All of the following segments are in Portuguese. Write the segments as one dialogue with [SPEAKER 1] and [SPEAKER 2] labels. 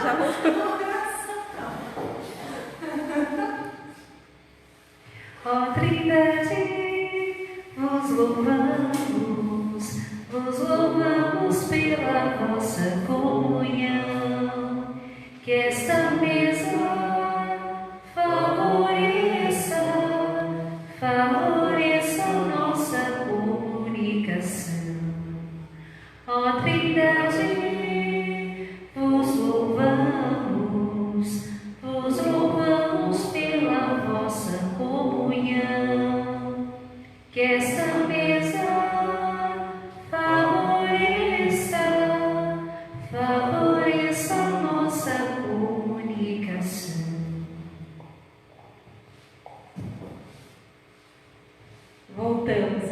[SPEAKER 1] já voltou.
[SPEAKER 2] Ó Trindade, vos louvamos pela vossa comunhão, que esta mesa favoreça a nossa comunicação. Ó Trindade, vos louvamos pela vossa comunhão, que esta mesa favoreça a nossa comunicação.
[SPEAKER 3] Voltamos.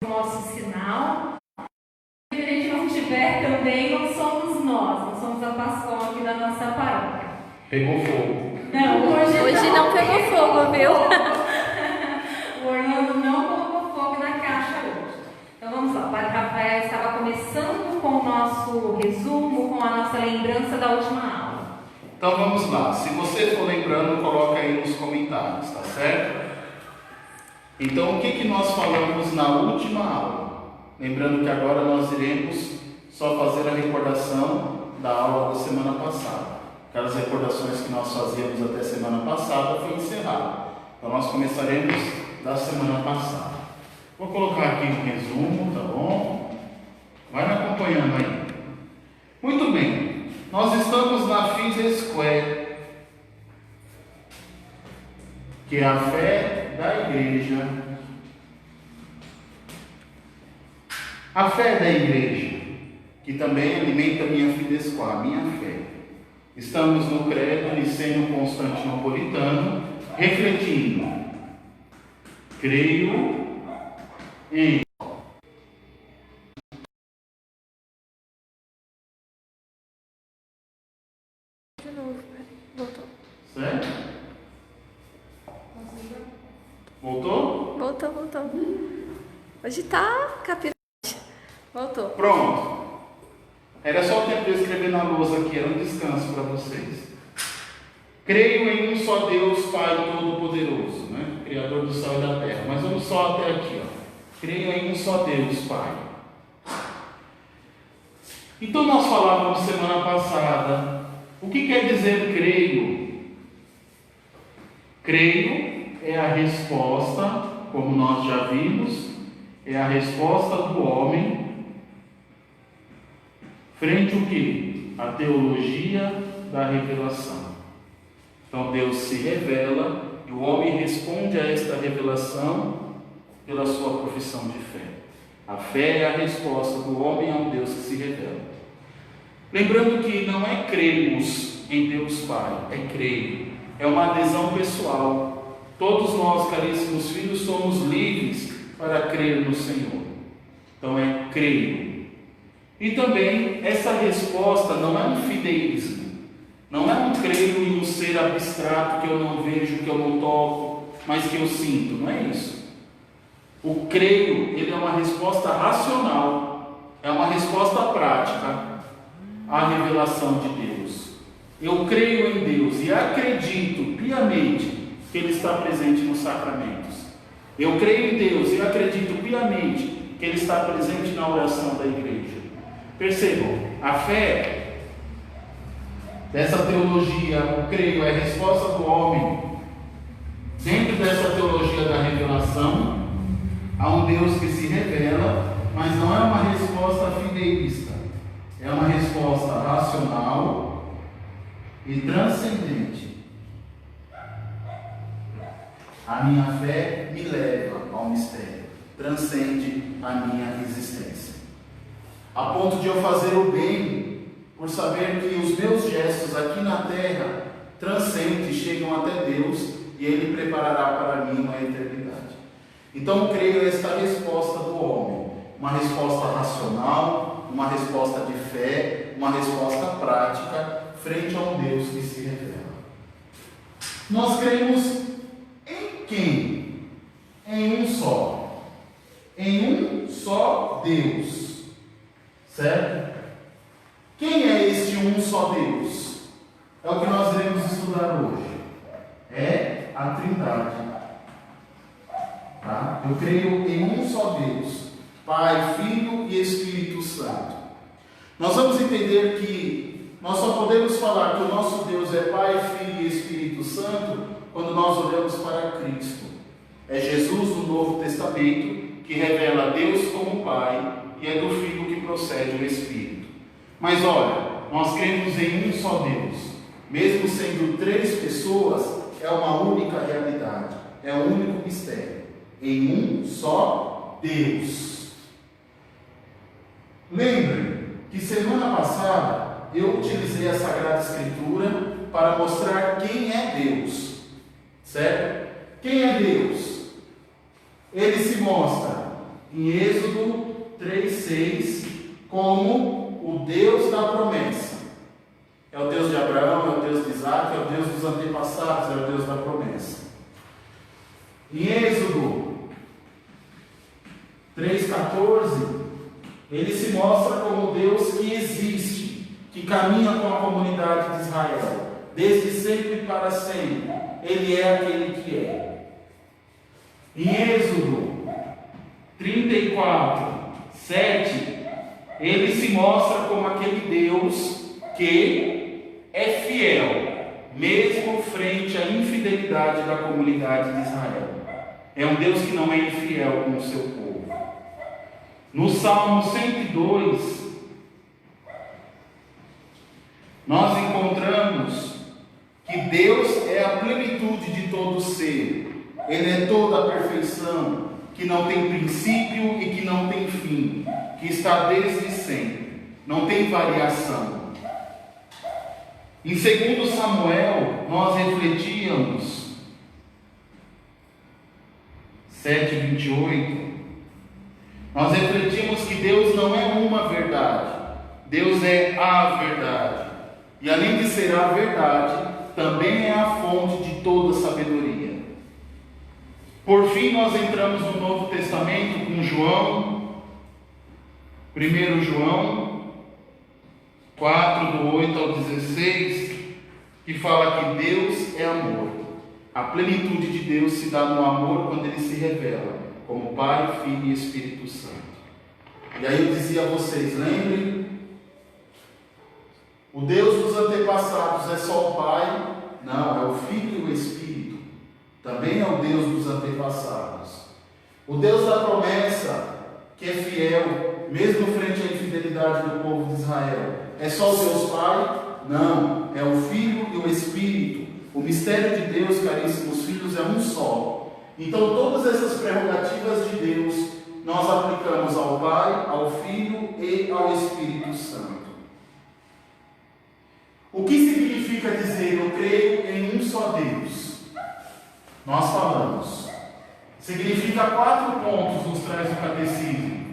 [SPEAKER 3] Nosso sinal. Se a gente não tiver também, não somos nós somos a pastoral aqui da nossa paróquia.
[SPEAKER 4] Pegou fogo.
[SPEAKER 3] Não,
[SPEAKER 1] Hoje não pegou fogo, viu?
[SPEAKER 3] O Orlando não colocou fogo na caixa hoje. Então vamos lá, o Padre Rafael estava começando com o nosso resumo, com a nossa lembrança da última aula.
[SPEAKER 4] Então vamos lá. Se você for lembrando, coloca aí nos comentários, tá certo? Então o que nós falamos na última aula? Lembrando que agora nós iremos só fazer a recordação da aula da semana passada. Aquelas recordações que nós fazíamos até semana passada foi encerrado. Então nós começaremos da semana passada. Vou colocar aqui um resumo, tá bom? Vai me acompanhando aí. Muito bem. Nós estamos na Fide Square, que é a fé da igreja. A fé da igreja, que também alimenta a minha Fidesquá, a minha fé. Estamos no credo niceno-constantinopolitano, refletindo. Creio em
[SPEAKER 1] De novo, voltou.
[SPEAKER 4] certo? Voltou?
[SPEAKER 1] Voltou. Hoje tá capirante. Voltou.
[SPEAKER 4] Pronto. Era só o tempo de eu escrever na lousa aqui, era um descanso para vocês. Creio em um só Deus, Pai Todo-Poderoso, né? Criador do céu e da terra. Mas vamos só até aqui, ó. Creio em um só Deus, Pai. Então nós falávamos semana passada, o que quer dizer creio? Creio é a resposta, como nós já vimos, é a resposta do homem frente ao quê? A teologia da revelação. Então Deus se revela e o homem responde a esta revelação pela sua profissão de fé. A fé é a resposta do homem ao Deus que se revela. Lembrando que não é crermos em Deus Pai, é crer. É uma adesão pessoal. Todos nós, caríssimos filhos, somos livres para crer no Senhor. Então é crer. E também essa resposta não é um fideísmo. Não é um creio em um ser abstrato que eu não vejo, que eu não toco, mas que eu sinto. Não é isso. O creio, ele é uma resposta racional. É uma resposta prática à revelação de Deus. Eu creio em Deus e acredito piamente que Ele está presente nos sacramentos. Eu creio em Deus e acredito piamente que Ele está presente na oração da igreja. Percebam, a fé dessa teologia, o creio, é a resposta do homem dentro dessa teologia da revelação a um Deus que se revela, mas não é uma resposta fideísta, é uma resposta racional e transcendente. A minha fé me leva ao mistério, transcende a minha existência, a ponto de eu fazer o bem, por saber que os meus gestos aqui na terra transcendem, chegam até Deus, e Ele preparará para mim uma eternidade. Então, creio esta resposta do homem, uma resposta racional, uma resposta de fé, uma resposta prática, frente a um Deus que se revela. Nós cremos em quem? Em um só. Em um só Deus. Certo? Quem é esse
[SPEAKER 5] este um só Deus? É o que nós iremos estudar hoje. É a Trindade. Tá? Eu creio em um só Deus, Pai, Filho e Espírito Santo. Nós vamos entender que nós só podemos falar que o nosso Deus é Pai, Filho e Espírito Santo quando nós olhamos para Cristo. É Jesus no Novo Testamento que revela Deus como Pai e é do Filho que procede o Espírito. Mas olha, nós cremos em um só Deus. Mesmo sendo 3 pessoas, é uma única realidade, é um único mistério. Em um só Deus. Lembrem que semana passada eu utilizei a Sagrada Escritura para mostrar quem é Deus. Certo? Quem é Deus? Ele se mostra em Êxodo 3:6 como o Deus da promessa. É o Deus de Abraão, é o Deus de Isaac, é o Deus dos antepassados, é o Deus da promessa. Em Êxodo 3:14, ele se mostra como Deus que existe, que caminha com a comunidade de Israel, desde sempre e para sempre. Ele é aquele que é. Em Êxodo 34:7, ele se mostra como aquele Deus que é fiel, mesmo frente à infidelidade da comunidade de Israel. É um Deus que não é infiel com o seu povo. No Salmo 102, nós encontramos que Deus é a plenitude de todo ser. Ele é toda a perfeição, que não tem princípio e que não tem fim, que está desde sempre, não tem variação. Em 2 Samuel, nós refletíamos 7:28. Nós refletimos que Deus não é uma verdade, Deus é a verdade. E além de ser a verdade, também é a fonte de toda sabedoria. Por fim, nós entramos no Novo Testamento com João, 1 João 4, do 8 ao 16, que fala que Deus é amor. A plenitude de Deus se dá no amor quando Ele se revela como Pai, Filho e Espírito Santo. E aí eu dizia a vocês, lembrem, o Deus dos antepassados é só o Pai? Não, é o Filho e o Espírito. Também é o Deus dos antepassados. O Deus da promessa, que é fiel, mesmo frente à infidelidade do povo de Israel, é só o Deus Pai? Não, é o Filho e o Espírito. O mistério de Deus, caríssimos filhos, é um só. Então todas essas prerrogativas de Deus nós aplicamos ao Pai, ao Filho e ao Espírito Santo. O que significa dizer eu creio em um só Deus? Nós falamos. Significa 4 pontos, nos traz o catecismo.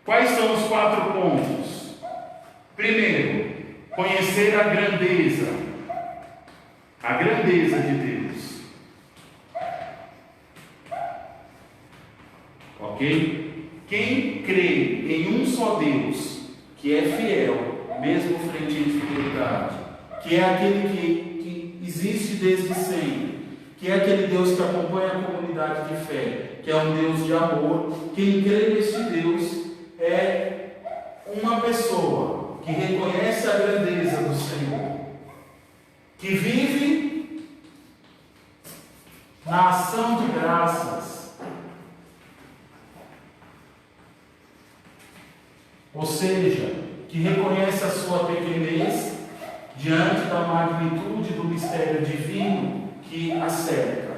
[SPEAKER 5] Quais são os 4 pontos? Primeiro, conhecer a grandeza de Deus. Ok? Quem crê em um só Deus, que é fiel, mesmo frente à infidelidade, que é aquele que existe desde sempre, que é aquele Deus que acompanha a comunidade de fé, que é um Deus de amor, quem crê neste Deus é uma pessoa que reconhece a grandeza do Senhor, que vive na ação de graças. Ou seja, que reconhece a sua pequenez diante da magnitude do mistério divino que a cerca.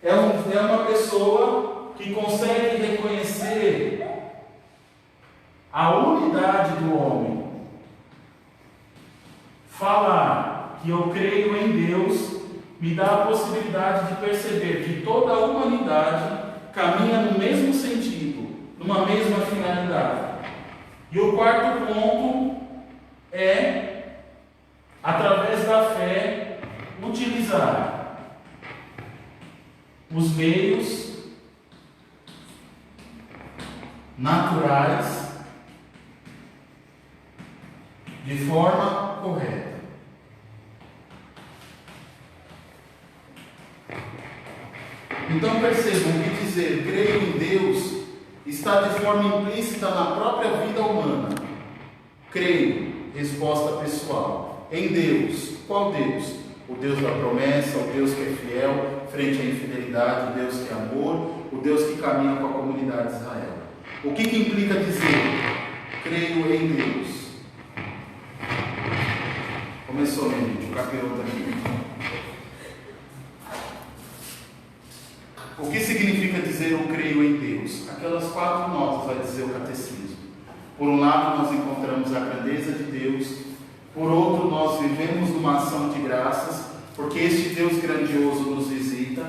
[SPEAKER 5] É uma pessoa que consegue reconhecer a unidade do homem. Falar que eu creio em Deus me dá a possibilidade de perceber que toda a humanidade caminha no mesmo sentido, numa mesma finalidade. E o 4º ponto é, através da fé, utilizar os meios naturais de forma correta. Então percebam que dizer creio em Deus está de forma implícita na própria vida humana. Creio, resposta pessoal. Em Deus. Qual Deus? O Deus da promessa, o Deus que é fiel frente à infidelidade, o Deus que é amor, o Deus que caminha com a comunidade de Israel. O que implica dizer creio em Deus? Começou, meu gente, o capiroto aqui. O que significa dizer eu creio em Deus? Aquelas 4 notas vai dizer o catecismo. Por um lado, nós encontramos a grandeza de Deus. Por outro, nós vivemos numa ação de graças, porque este Deus grandioso nos visita.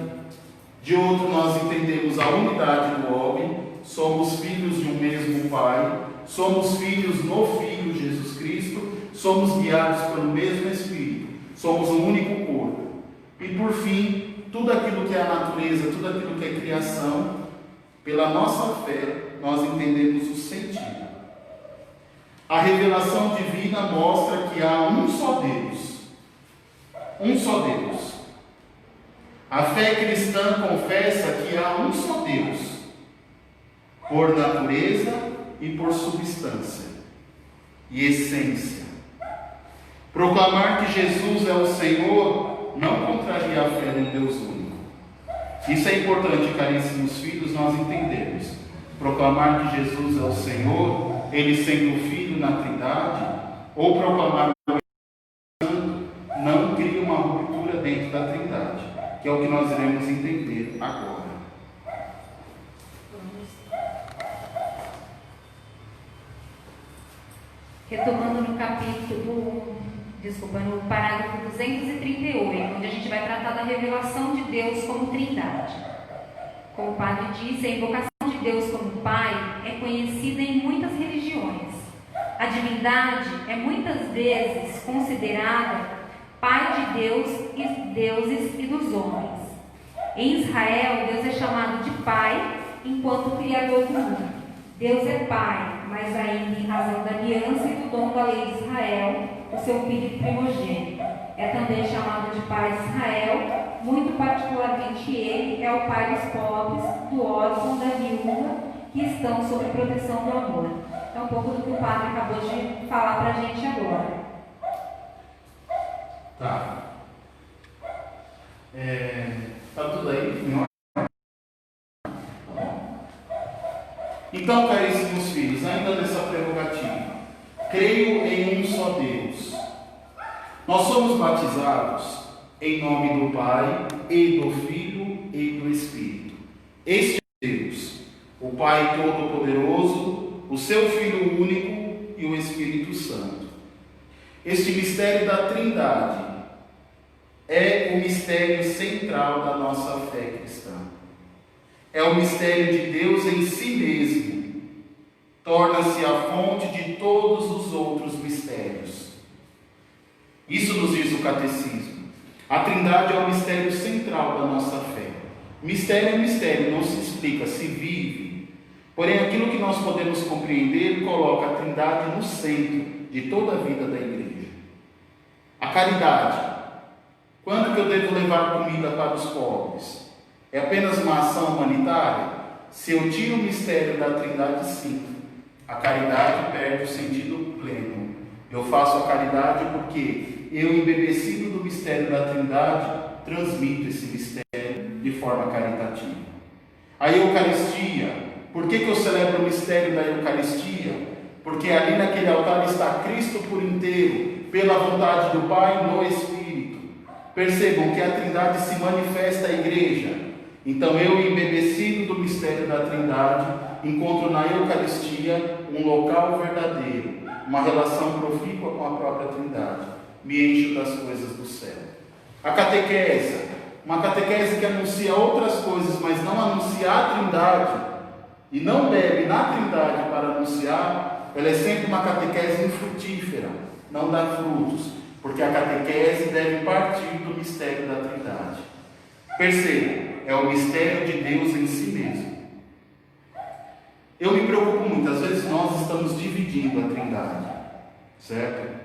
[SPEAKER 5] De outro, nós entendemos a unidade do homem. Somos filhos de um mesmo Pai. Somos filhos no Filho Jesus Cristo. Somos guiados pelo mesmo Espírito. Somos um único corpo. E por fim, tudo aquilo que é a natureza, tudo aquilo que é criação, pela nossa fé, nós entendemos o sentido. A revelação divina mostra que há um só Deus. Um só Deus. A fé cristã confessa que há um só Deus, por natureza e por substância e essência. Proclamar que Jesus é o Senhor não contraria a fé no Deus único. Isso é importante, caríssimos filhos, nós entendermos. Proclamar que Jesus é o Senhor, Ele sendo o Filho na Trindade, ou proclamar o Espírito Santo, não cria uma ruptura dentro da Trindade, que é o que nós iremos entender agora.
[SPEAKER 3] Retomando no no parágrafo 238, onde a gente vai tratar da revelação de Deus como Trindade. Como o padre disse, a invocação de Deus como Pai é conhecida em muitas religiões. A divindade é muitas vezes considerada Pai de Deus e deuses e dos homens. Em Israel, Deus é chamado de Pai enquanto Criador do mundo. Deus é Pai, mas ainda em razão da aliança e do dom da lei de Israel, o seu filho primogênito. É também chamado de Pai de Israel, muito particularmente ele é o Pai dos pobres, do órfão, da viúva, que estão sob a proteção do amor. É um pouco do que o padre acabou de falar para a gente agora.
[SPEAKER 5] Tá. Tá tudo aí? Então, caríssimos filhos, ainda nessa prerrogativa, creio em um só Deus. Nós somos batizados em nome do Pai, e do Filho, e do Espírito. Este é Deus, o Pai Todo-Poderoso, o seu Filho único e o Espírito Santo. Este mistério da Trindade é o mistério central da nossa fé cristã. É o mistério de Deus em si mesmo. Torna-se a fonte de todos os outros mistérios. Isso nos diz o catecismo. A Trindade é o mistério central da nossa fé. Mistério é mistério, não se explica, se vive. Porém, aquilo que nós podemos compreender coloca a Trindade no centro de toda a vida da igreja. A caridade. Quando que eu devo levar comida para os pobres? É apenas uma ação humanitária? Se eu tiro o mistério da Trindade, sim. A caridade perde o sentido pleno. Eu faço a caridade porque eu, embebecido do mistério da Trindade, transmito esse mistério de forma caritativa. A Eucaristia. Por que eu celebro o mistério da Eucaristia? Porque ali naquele altar está Cristo por inteiro, pela vontade do Pai no Espírito. Percebam que a Trindade se manifesta à igreja. Então eu, embebecido do mistério da Trindade, encontro na Eucaristia um local verdadeiro, uma relação profícua com a própria Trindade. Me encho das coisas do céu. A catequese, uma catequese que anuncia outras coisas, mas não anuncia a Trindade, e não bebe na Trindade para anunciar, ela é sempre uma catequese infrutífera, não dá frutos, porque a catequese deve partir do mistério da Trindade. Percebam, é o mistério de Deus em si mesmo. Eu me preocupo muito, às vezes nós estamos dividindo a Trindade. certo?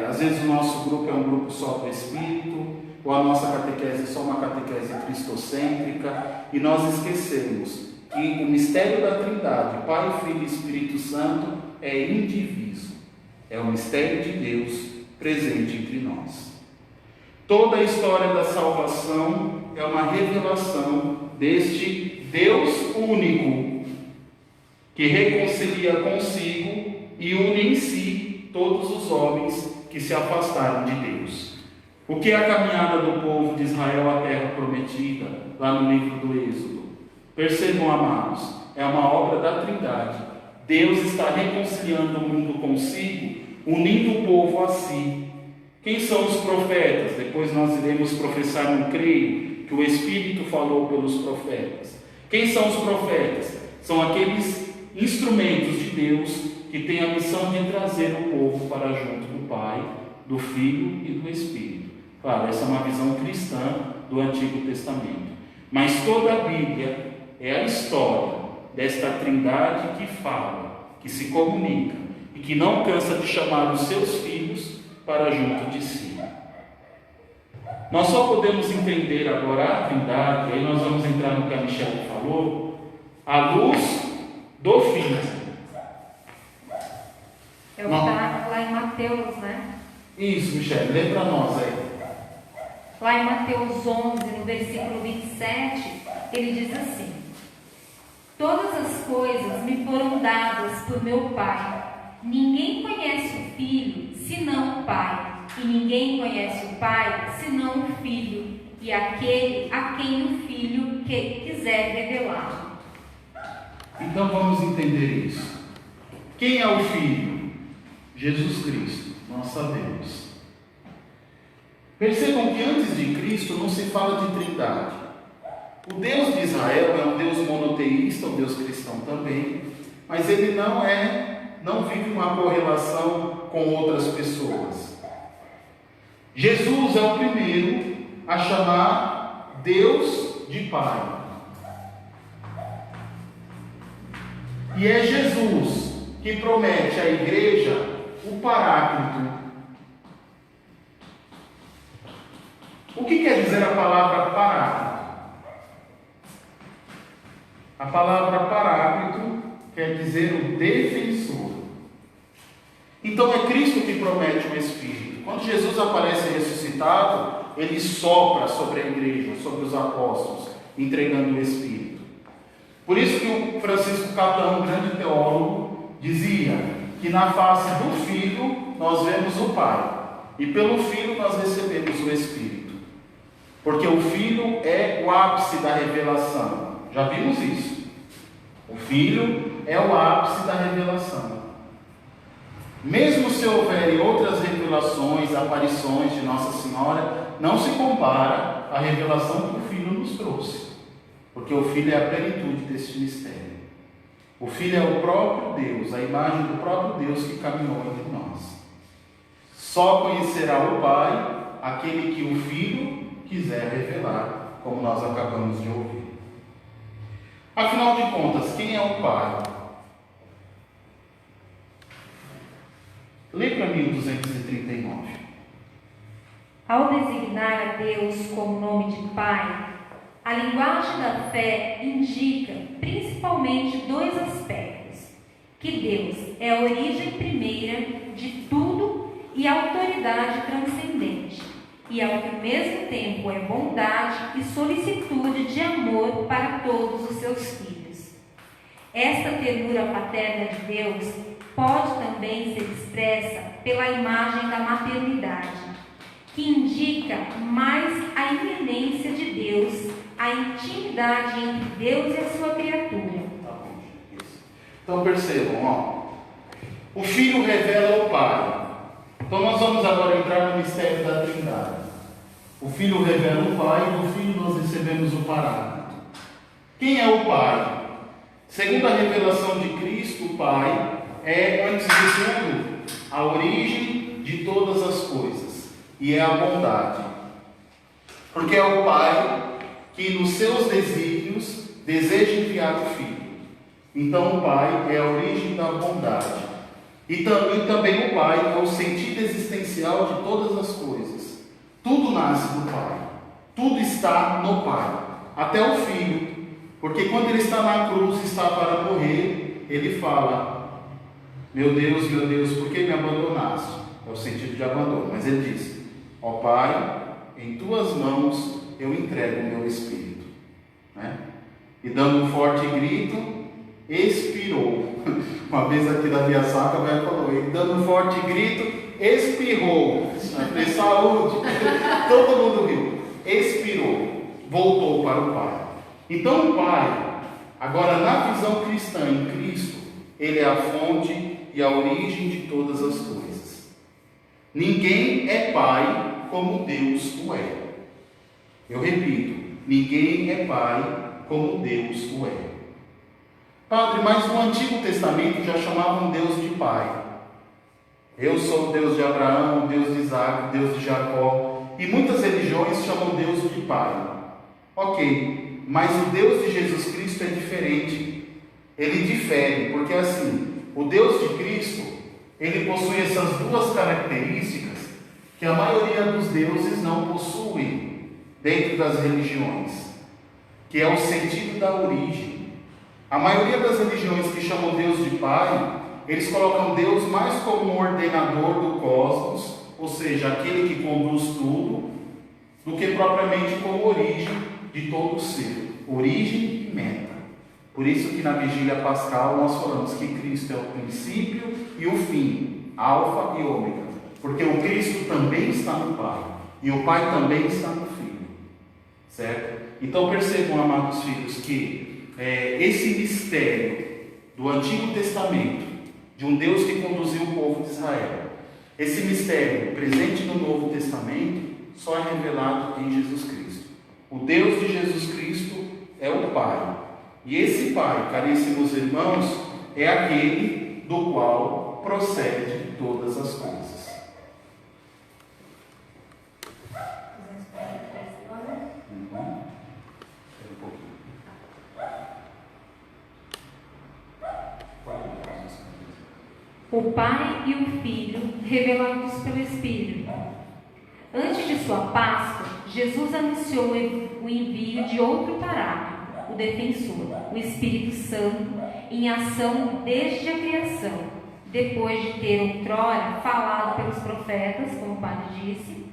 [SPEAKER 5] Às vezes o nosso grupo é um grupo só do Espírito, ou a nossa catequese é só uma catequese cristocêntrica, e nós esquecemos que o mistério da Trindade, Pai, Filho e Espírito Santo, é indiviso. É o mistério de Deus presente entre nós. Toda a história da salvação é uma revelação deste Deus único, que reconcilia consigo e une em si todos os homens que se afastaram de Deus. O que é a caminhada do povo de Israel à terra prometida, lá no livro do Êxodo? Percebam, amados, é uma obra da Trindade. Deus está reconciliando o mundo consigo, unindo o povo a si. Quem são os profetas? Depois nós iremos professar no creio que o Espírito falou pelos profetas. Quem são os profetas? São aqueles instrumentos de Deus que têm a missão de trazer o povo para junto do Pai, do Filho e do Espírito. Claro, essa é uma visão cristã do Antigo Testamento. Mas toda a Bíblia é a história desta Trindade que fala, que se comunica e que não cansa de chamar os seus filhos para junto de si. Nós só podemos entender agora a Trindade, aí nós vamos entrar no que a Michelle falou, à luz do Filho.
[SPEAKER 3] É o que está lá em Mateus, né?
[SPEAKER 5] Isso, Michelle, lê para nós aí.
[SPEAKER 3] Lá em Mateus 11, no versículo 27, ele diz assim: todas as coisas me foram dadas por meu Pai. Ninguém conhece o Filho, senão o Pai. E ninguém conhece o Pai, senão o Filho, e aquele a quem o Filho quiser revelar.
[SPEAKER 5] Então vamos entender isso. Quem é o Filho? Jesus Cristo, nós sabemos. Percebam que antes de Cristo não se fala de Trindade. O Deus de Israel é um Deus monoteísta, um Deus cristão também, mas ele não vive uma correlação com outras pessoas. Jesus é o primeiro a chamar Deus de Pai. E é Jesus que promete à igreja o Paráclito. O que quer dizer a palavra Paráclito? A palavra Paráclito quer dizer o defensor. Então é Cristo que promete o Espírito. Quando Jesus aparece ressuscitado, ele sopra sobre a igreja, sobre os apóstolos, entregando o Espírito. Por isso que o Francisco Catão, um grande teólogo, dizia que na face do Filho nós vemos o Pai, e pelo Filho nós recebemos o Espírito. Porque o Filho é o ápice da revelação. Já vimos isso. O Filho é o ápice da revelação. Mesmo se houverem outras revelações, aparições de Nossa Senhora, não se compara à revelação que o Filho nos trouxe. Porque o Filho é a plenitude deste mistério. O Filho é o próprio Deus, a imagem do próprio Deus que caminhou entre nós. Só conhecerá o Pai aquele que o Filho quiser revelar, como nós acabamos de ouvir. Afinal de contas, quem é o Pai? Lê para mim o 239.
[SPEAKER 3] Ao designar a Deus como nome de Pai, a linguagem da fé indica principalmente dois aspectos: que Deus é a origem primeira de tudo e autoridade transcendente, e ao mesmo tempo é bondade e solicitude de amor para todos os seus filhos. Esta ternura paterna de Deus pode também ser expressa pela imagem da maternidade, que indica mais a imanência de Deus, a intimidade entre Deus e a sua criatura.
[SPEAKER 5] Então percebam, o Filho revela o Pai. Então nós vamos agora entrar no mistério da Trindade. O Filho revela o Pai e do Filho nós recebemos o Paráclito. Quem é o Pai? Segundo a revelação de Cristo, o Pai é, antes de tudo, a origem de todas as coisas e é a bondade. Porque é o Pai que nos seus desígnios deseja enviar o Filho. Então o Pai é a origem da bondade. E também o Pai é o sentido existencial de todas as coisas. Tudo nasce do Pai. Tudo está no Pai. Até o Filho. Porque quando ele está na cruz, está para morrer, ele fala: meu Deus, por que me abandonaste? É o sentido de abandono. Mas ele diz: ó Pai, em tuas mãos eu entrego o meu espírito. Né? E dando um forte grito, expirou. Uma vez aqui da Via Sacra, a velha falou, e dando um forte grito, expirou. De saúde. Todo mundo riu. Expirou. Voltou para o Pai. Então o Pai, agora na visão cristã em Cristo, ele é a fonte e a origem de todas as coisas. Ninguém é pai como Deus o é. Eu repito, ninguém é pai como Deus o é. Padre, mas no Antigo Testamento já chamavam Deus de Pai. Eu sou o Deus de Abraão, o Deus de Isaac, o Deus de Jacó. E muitas religiões chamam Deus de Pai. Ok, mas o Deus de Jesus Cristo é diferente. Ele difere, porque assim, o Deus de Cristo, ele possui essas duas características que a maioria dos deuses não possuem dentro das religiões, que é o sentido da origem. A maioria das religiões que chamam Deus de Pai, eles colocam Deus mais como um ordenador do cosmos, ou seja, aquele que conduz tudo, do que propriamente como origem de todo o ser, origem e meta. Por isso que na vigília pascal nós falamos que Cristo é o princípio e o fim, alfa e ômega, porque o Cristo também está no Pai, e o Pai também está no Filho, certo? Então percebam, amados filhos, que esse mistério do Antigo Testamento, de um Deus que conduziu o povo de Israel, esse mistério presente no Novo Testamento, só é revelado em Jesus Cristo. O Deus de Jesus Cristo é o Pai. E esse Pai, caríssimos irmãos, é aquele do qual procede todas as coisas.
[SPEAKER 3] O Pai e o Filho, revelados pelo Espírito. Antes de sua Páscoa, Jesus anunciou o envio de outro Paráclito, o Defensor, o Espírito Santo, em ação desde a criação, depois de ter outrora falado pelos profetas, como o Padre disse.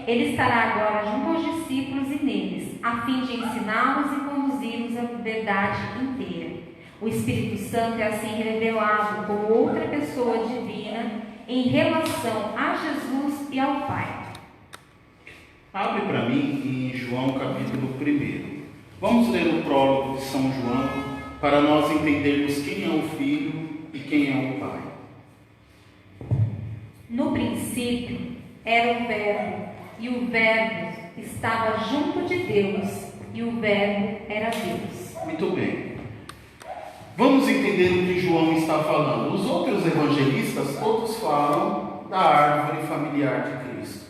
[SPEAKER 3] Ele estará agora junto aos discípulos e neles, a fim de ensiná-los e conduzi-los à verdade inteira. O Espírito Santo é assim revelado como outra pessoa divina em relação a Jesus e ao Pai.
[SPEAKER 5] Abre para mim em João capítulo 1. Vamos ler o prólogo de São João para nós entendermos quem é o Filho e quem é o Pai.
[SPEAKER 3] No princípio era o Verbo, e o Verbo estava junto de Deus, e o Verbo era Deus.
[SPEAKER 5] Muito bem. Vamos entender o que João está falando. Os outros evangelistas todos falam da árvore familiar de Cristo.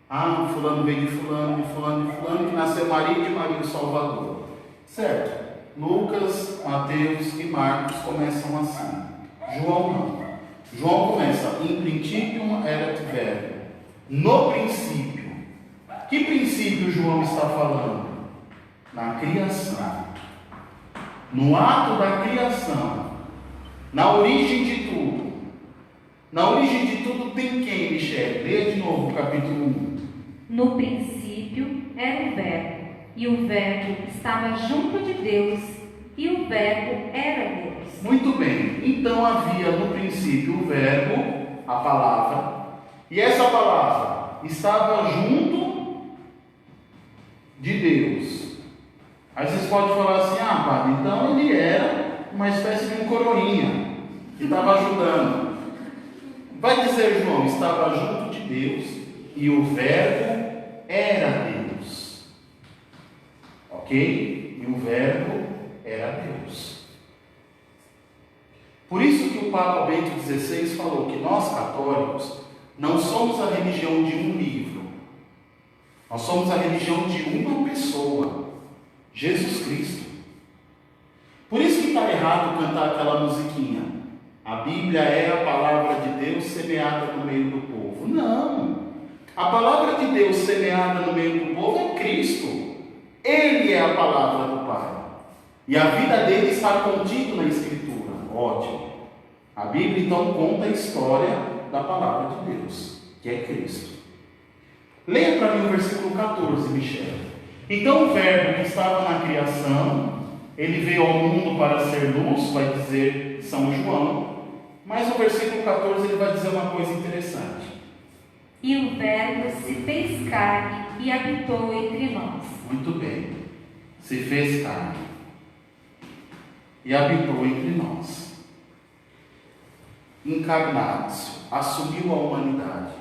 [SPEAKER 5] Ah, fulano veio de fulano, de fulano, de fulano, que nasceu Maria de Maria o Salvador. Certo. Lucas, Mateus e Marcos começam assim. João não. João começa, em princípio erat verbo. No princípio. Que princípio João está falando? Na criação. No ato da criação. Na origem de tudo. Na origem de tudo tem quem, Michele? Leia de novo o capítulo 1.
[SPEAKER 3] No princípio era o Verbo, e o Verbo estava junto de Deus, e o Verbo era Deus.
[SPEAKER 5] Muito bem. Então havia no princípio o Verbo, a palavra, e essa palavra estava junto de Deus. Aí vocês podem falar assim: ah, padre, então ele era uma espécie de um coroinha que estava ajudando. Vai dizer João, estava junto de Deus e o Verbo era Deus. Ok? E o Verbo era Deus. Por isso que o Papa Bento XVI falou que nós católicos não somos a religião de um livro. Nós somos a religião de uma pessoa, Jesus Cristo. Por isso que está errado cantar aquela musiquinha. a Bíblia é a palavra de Deus semeada no meio do povo. Não. A palavra de Deus semeada no meio do povo é Cristo. Ele é a palavra do Pai. E a vida dele está contida na Escritura. Ótimo. A Bíblia então conta a história da palavra de Deus, que é Cristo. Leia para mim o versículo 14, Michel. Então o verbo que estava na criação, ele veio ao mundo para ser luz, vai dizer São João. Mas no versículo 14 ele vai dizer uma coisa interessante.
[SPEAKER 3] E o verbo se fez carne e habitou entre nós.
[SPEAKER 5] Muito bem. Se fez carne e habitou entre nós. Encarnado-se, assumiu a humanidade.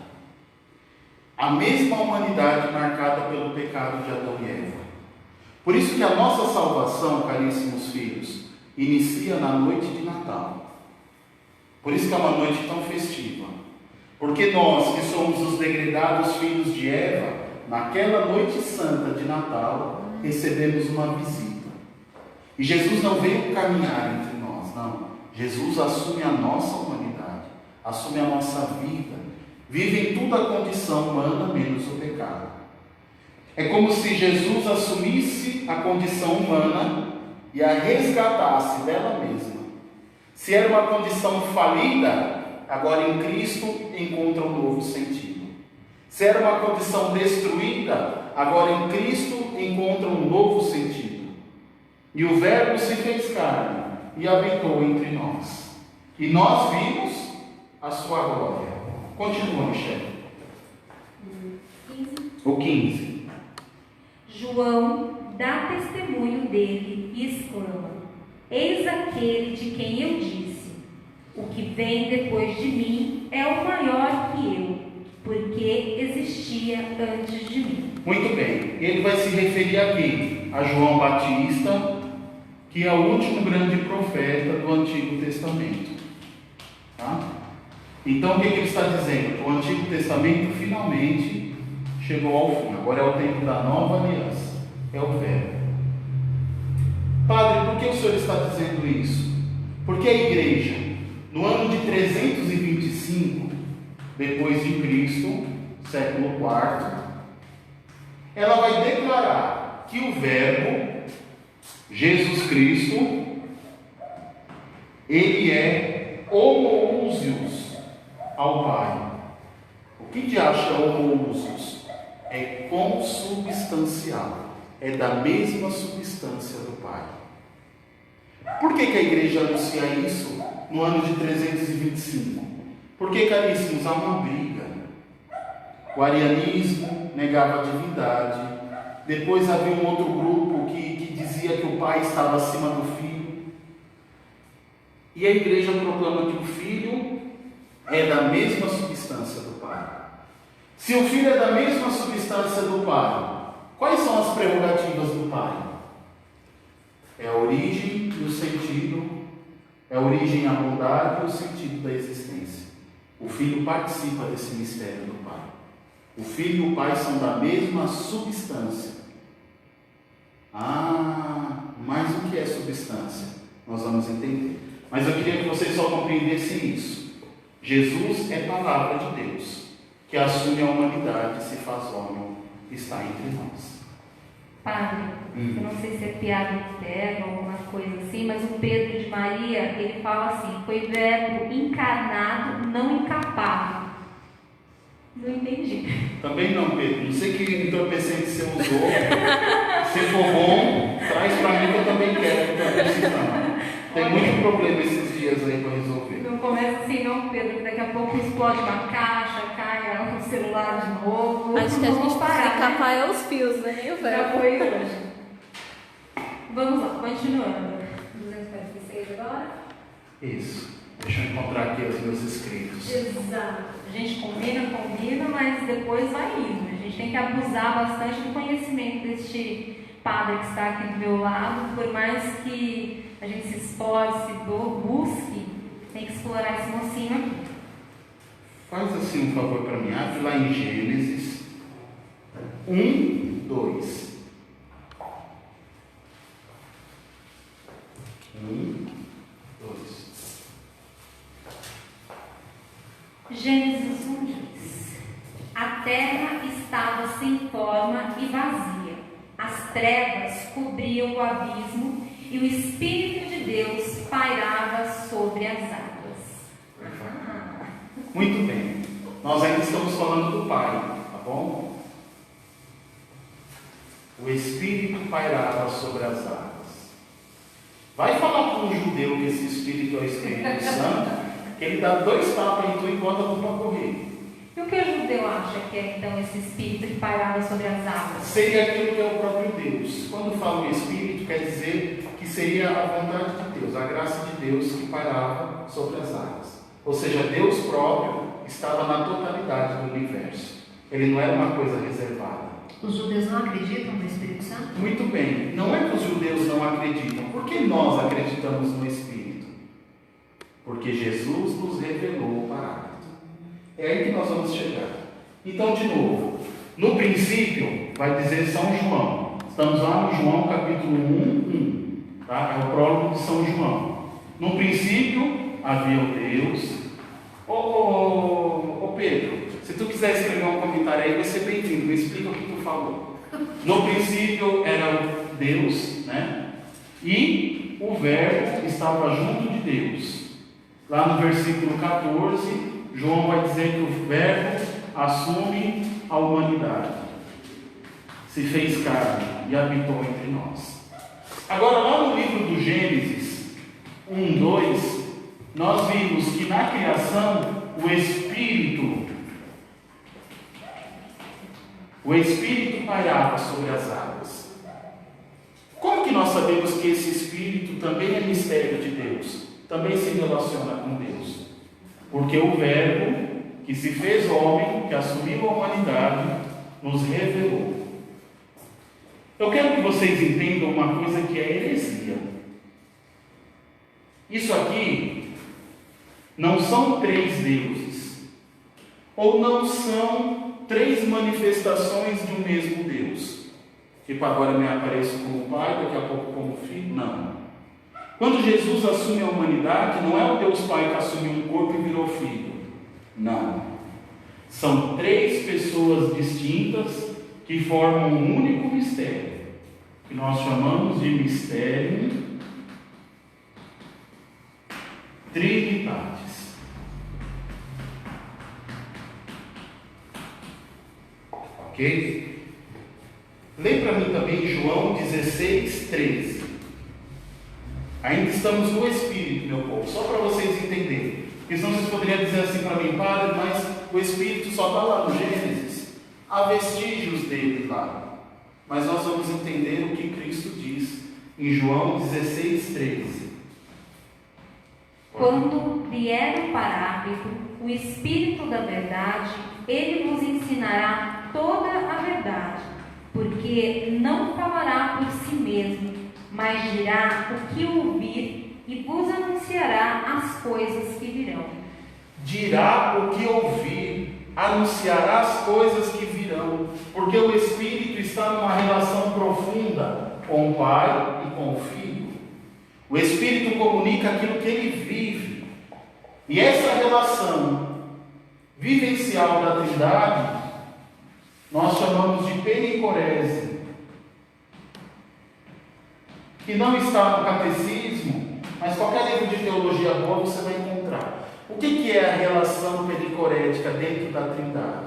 [SPEAKER 5] A mesma humanidade marcada pelo pecado de Adão e Eva. Por isso que a nossa salvação, caríssimos filhos, inicia na noite de Natal. Por isso que é uma noite tão festiva. Porque nós, que somos os degredados filhos de Eva, naquela noite santa de Natal, recebemos uma visita. E Jesus não veio caminhar entre nós, não. Jesus assume a nossa humanidade, assume a nossa vida, vive em toda a condição humana, menos o pecado. É como se Jesus assumisse a condição humana e a resgatasse dela mesma. Se era uma condição falida, agora em Cristo encontra um novo sentido. Se era uma condição destruída, agora em Cristo encontra um novo sentido. E o Verbo se fez carne e habitou entre nós. E nós vimos a sua glória. Continua, Michel. O 15.
[SPEAKER 3] João dá testemunho dele e exclama: Eis aquele de quem eu disse: o que vem depois de mim é o maior que eu, porque existia antes de mim.
[SPEAKER 5] Muito bem. Ele vai se referir aqui a João Batista, que é o último grande profeta do Antigo Testamento. Tá? Então o que ele está dizendo? O Antigo Testamento finalmente chegou ao fim. Agora é o tempo da nova aliança. É o Verbo. Padre, por que o senhor está dizendo isso? Porque a igreja, no ano de 325 depois de Cristo, século IV, ela vai declarar que o Verbo, Jesus Cristo, ele é homoousios ao Pai. O que de acha homoousios? É consubstancial, é da mesma substância do Pai. Por que a igreja anuncia isso no ano de 325? Porque, caríssimos, há uma briga. O arianismo negava a divindade. Depois havia um outro grupo que dizia que o Pai estava acima do Filho. E a igreja proclama que o Filho é da mesma substância do Pai. Se o Filho é da mesma substância do Pai, quais são as prerrogativas do Pai? É a origem e o sentido, é a origem e a bondade e o sentido da existência. O Filho participa desse mistério do Pai. O Filho e o Pai são da mesma substância. Mas o que é substância? Nós vamos entender. Mas eu queria que vocês só compreendessem isso. Jesus é palavra de Deus, que assume a humanidade, se faz homem, está entre nós.
[SPEAKER 3] Padre, eu não sei se é piada interna ou alguma coisa assim, mas o Pedro de Maria, ele fala assim: foi verbo encarnado, não encapado. Não entendi.
[SPEAKER 5] Também não, Pedro. Não sei que entorpecente você usou. Se for bom, traz para mim que eu também quero, que eu estou precisando. Tem muito problema esses dias aí para resolver.
[SPEAKER 3] Não começa assim não, Pedro, que daqui a pouco explode uma caixa, cai o celular de novo.
[SPEAKER 1] Acho que a gente
[SPEAKER 3] Vamos
[SPEAKER 1] precisa
[SPEAKER 3] parar,
[SPEAKER 1] encapar é os fios, né? Nem o
[SPEAKER 3] Já
[SPEAKER 1] verbo.
[SPEAKER 3] foi hoje. Vamos lá, continuando. 246 agora?
[SPEAKER 5] Isso. Deixa eu encontrar aqui os meus escritos.
[SPEAKER 3] Exato. A gente combina, mas depois vai indo. A gente tem que abusar bastante do conhecimento deste padre que está aqui do meu lado. Por mais que a gente se esforce, busque, tem que explorar esse mocinho aqui.
[SPEAKER 5] Faz assim um favor para mim. Abre lá em Gênesis 1, 2. 1, 2.
[SPEAKER 3] A terra estava sem forma e vazia. As trevas cobriam o abismo e o Espírito de Deus pairava sobre as águas.
[SPEAKER 5] Muito bem. Nós ainda estamos falando do Pai, tá bom? O Espírito pairava sobre as águas. Vai falar para um judeu que esse Espírito é o Espírito Santo, que ele dá 2 tapas em tu e bota tu para correr.
[SPEAKER 3] E o que o judeu acha que é então esse Espírito que pairava sobre as águas?
[SPEAKER 5] Seria aquilo que é o próprio Deus. Quando fala o Espírito, quer dizer que seria a vontade de Deus, a graça de Deus que pairava sobre as águas. Ou seja, Deus próprio estava na totalidade do universo. Ele não era uma coisa reservada.
[SPEAKER 2] Os judeus não acreditam no Espírito Santo?
[SPEAKER 5] Muito bem. Não é que os judeus não acreditam. Por que nós acreditamos no Espírito? Porque Jesus nos revelou o Paráclito. É aí que nós vamos chegar. Então, de novo, no princípio, vai dizer São João. Estamos lá no João capítulo 1, tá? É o prólogo de São João. No princípio, havia o Deus. Ô Pedro, se tu quiser escrever um comentário aí, vai ser bem-vindo. Me explica o que tu falou. No princípio era o Deus, né? E o Verbo estava junto de Deus. Lá no versículo 14, João vai dizer que o Verbo assume a humanidade, se fez carne e habitou entre nós. Agora, lá no livro do Gênesis 1, 2, nós vimos que na criação o Espírito pairava sobre as águas. Como que nós sabemos que esse Espírito também é mistério de Deus? Também se relaciona com Deus? Porque o Verbo, que se fez homem, que assumiu a humanidade, nos revelou. Eu quero que vocês entendam uma coisa que é heresia. Isso aqui não são 3 deuses, ou não são 3 manifestações de um mesmo Deus. Tipo, agora eu me apareço como Pai, daqui a pouco como Filho. Não. Quando Jesus assume a humanidade, não é o Deus Pai que assumiu um corpo e virou Filho. Não. São 3 pessoas distintas que formam um único mistério, que nós chamamos de mistério Trinitatis. Ok? Lê para mim também João 16, 13. Ainda estamos no Espírito, meu povo, só para vocês entenderem. Porque senão vocês poderiam dizer assim para mim, Padre, mas o Espírito só está lá no Gênesis. Há vestígios dele lá. Mas nós vamos entender o que Cristo diz em João 16, 13.
[SPEAKER 3] Quando vier o Paráclito, o Espírito da verdade, ele vos ensinará toda a verdade, porque não falará por si mesmo, mas dirá o que ouvir e vos anunciará as coisas que virão.
[SPEAKER 5] Dirá o que ouvir, anunciará as coisas que virão, porque o Espírito está numa relação profunda com o Pai e com o Filho. O Espírito comunica aquilo que ele vive. E essa relação vivencial da Trindade, nós chamamos de pericorese, que não está no catecismo, mas qualquer livro de teologia boa você vai encontrar. O que é a relação pericorética dentro da Trindade?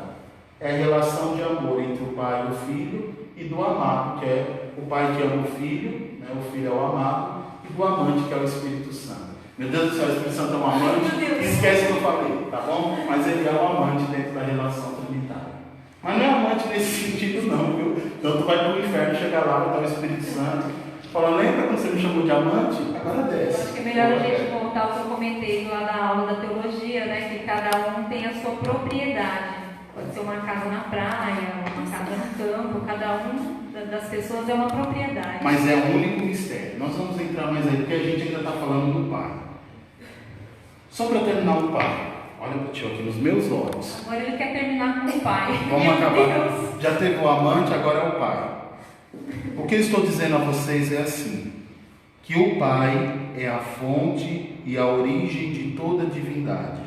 [SPEAKER 5] É a relação de amor entre o Pai e o Filho e do amado, que é o Pai que ama o Filho, né? O Filho é o amado, e do amante, que é o Espírito Santo. Meu Deus do céu, o Espírito Santo é um amante, esquece que eu falei, tá bom? Mas ele é um amante dentro da relação trinitária. Mas não é amante nesse sentido não, viu? Então tu vai para o inferno, chegar lá, vai estar o Espírito Santo, fala, lembra quando você me chamou de amante? Agora desce.
[SPEAKER 3] Acho que é melhor a gente voltar ao que eu comentei lá na aula da teologia, né? Que cada um tem a sua propriedade. Pode ser uma casa na praia, uma casa no campo, cada um das pessoas é uma propriedade.
[SPEAKER 5] Mas é um único mistério. Nós vamos entrar mais aí, porque a gente ainda está falando do Pai. Só para terminar o Pai. Olha para o tio aqui nos meus olhos.
[SPEAKER 3] Agora ele quer terminar com o Pai.
[SPEAKER 5] Vamos
[SPEAKER 3] Meu
[SPEAKER 5] acabar.
[SPEAKER 3] Deus.
[SPEAKER 5] Já teve o amante, agora é o Pai. O que eu estou dizendo a vocês é assim, que o Pai é a fonte e a origem de toda a divindade.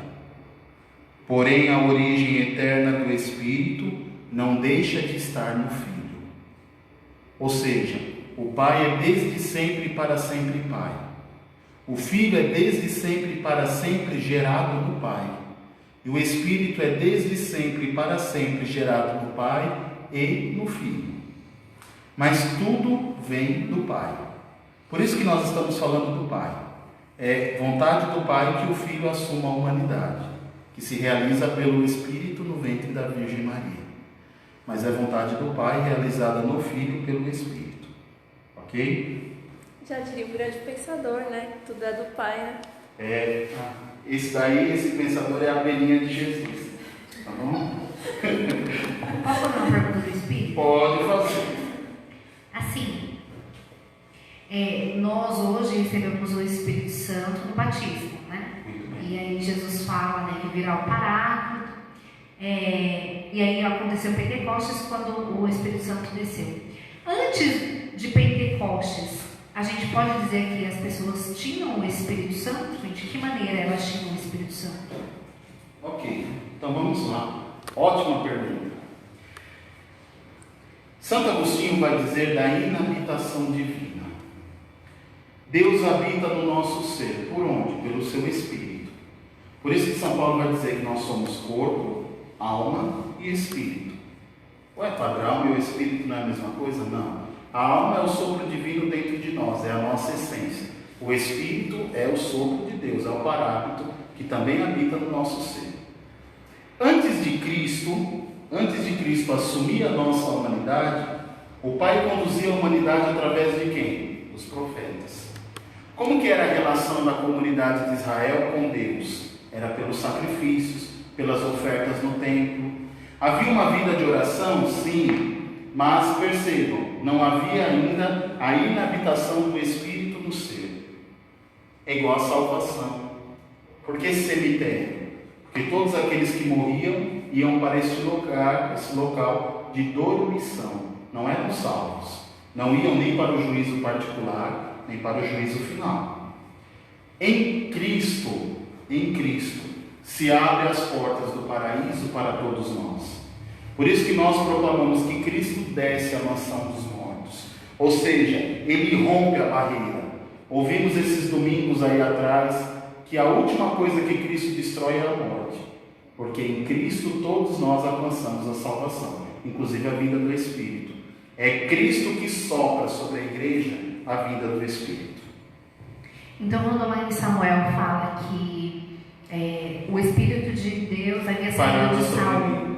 [SPEAKER 5] Porém, a origem eterna do Espírito não deixa de estar no Filho. Ou seja, o Pai é desde sempre e para sempre Pai. O Filho é desde sempre e para sempre gerado no Pai. E o Espírito é desde sempre e para sempre gerado no Pai e no Filho. Mas tudo vem do Pai. Por isso que nós estamos falando do Pai. É vontade do Pai que o Filho assuma a humanidade, que se realiza pelo Espírito no ventre da Virgem Maria. Mas é vontade do Pai realizada no Filho pelo Espírito. Ok?
[SPEAKER 1] Já diria o grande pensador, né? Tudo é do Pai, né?
[SPEAKER 5] Esse pensador é a abelhinha de Jesus. Tá bom?
[SPEAKER 2] Posso fazer uma pergunta do Espírito?
[SPEAKER 5] Pode fazer.
[SPEAKER 2] Assim, nós hoje recebemos o Espírito Santo no batismo, né? E aí Jesus fala, né, que virá o Paráclito. E aí aconteceu Pentecostes quando o Espírito Santo desceu. Antes de Pentecostes, a gente pode dizer que as pessoas tinham o Espírito Santo? De que maneira elas tinham o Espírito Santo?
[SPEAKER 5] Ok, então vamos lá. Ótima pergunta. Santo Agostinho vai dizer da inabitação divina. Deus habita no nosso ser. Por onde? Pelo seu Espírito. Por isso que São Paulo vai dizer que nós somos corpo, alma e espírito. Ué, Padre, alma e o espírito não é a mesma coisa? Não. A alma é o sopro divino dentro de nós, é a nossa essência. O espírito é o sopro de Deus, é o paráclito que também habita no nosso ser. Antes de Cristo assumir a nossa humanidade, o Pai conduzia a humanidade através de quem? Dos profetas. Como que era a relação da comunidade de Israel com Deus? Era pelos sacrifícios, pelas ofertas no templo. Havia uma vida de oração? Sim, mas percebam, não havia ainda a inabitação do Espírito no ser. É igual a salvação. Por que esse cemitério? Porque todos aqueles que morriam iam para esse local de dormição. Não eram salvos. Não iam nem para o juízo particular, nem para o juízo final. Em Cristo, se abrem as portas do paraíso para todos nós. Por isso que nós proclamamos que Cristo desce à mansão dos mortos. Ou seja, Ele rompe a barreira. Ouvimos esses domingos aí atrás que a última coisa que Cristo destrói é a morte. Porque em Cristo todos nós alcançamos a salvação, inclusive a vida do Espírito. É Cristo que sopra sobre a igreja a vida do Espírito.
[SPEAKER 2] Então, quando a mãe de Samuel fala que o Espírito de Deus havia saído de Saul,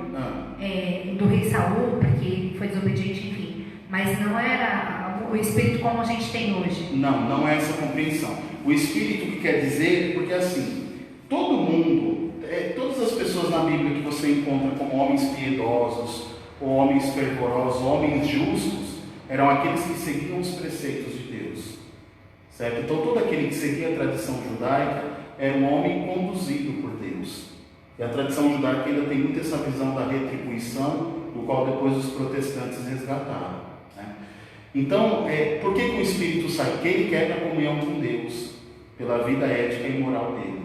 [SPEAKER 2] do rei Saul, porque ele foi desobediente, enfim, mas não era o Espírito como a gente tem hoje.
[SPEAKER 5] Não é essa a compreensão. O Espírito que quer dizer, porque assim, todo mundo, todas as pessoas na Bíblia que você encontra como homens piedosos, ou homens fervorosos, homens justos, eram aqueles que seguiam os preceitos de Deus, certo? Então todo aquele que seguia a tradição judaica era um homem conduzido por Deus. E a tradição judaica ainda tem muito essa visão da retribuição, do qual depois os protestantes resgataram, né? Então, por que o Espírito sai? Porque ele quebra a comunhão com Deus, pela vida ética e moral dele.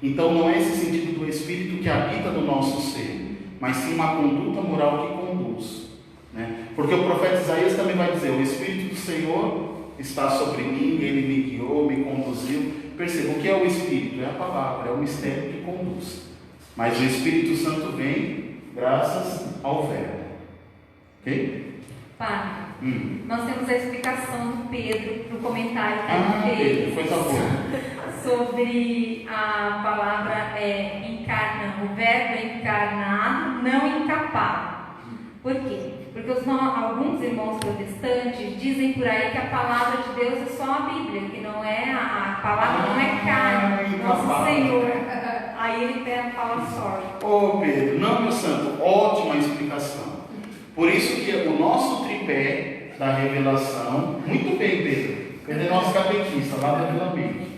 [SPEAKER 5] Então não é esse sentido do Espírito que habita no nosso ser, mas sim uma conduta moral que conduz, né? Porque o profeta Isaías também vai dizer: o Espírito do Senhor está sobre mim, ele me guiou, me conduziu. Percebam, o que é o Espírito? É a palavra, é o mistério que conduz. Mas o Espírito Santo vem graças ao Verbo. Ok?
[SPEAKER 3] Padre, nós temos a explicação do Pedro no comentário que ele
[SPEAKER 5] Pedro,
[SPEAKER 3] fez
[SPEAKER 5] foi favor.
[SPEAKER 3] sobre a palavra encarna, o verbo é encarnado, não incapado. Por quê? Porque alguns irmãos protestantes dizem por aí que a palavra de Deus é só a Bíblia, que não é a palavra não é carne, nosso Senhor. Aí ele fala sorte.
[SPEAKER 5] Pedro, não, meu santo, ótima explicação. Por isso que o nosso tripé da revelação, muito bem, Pedro, Pedro é nosso catequista lá da Vila Mente.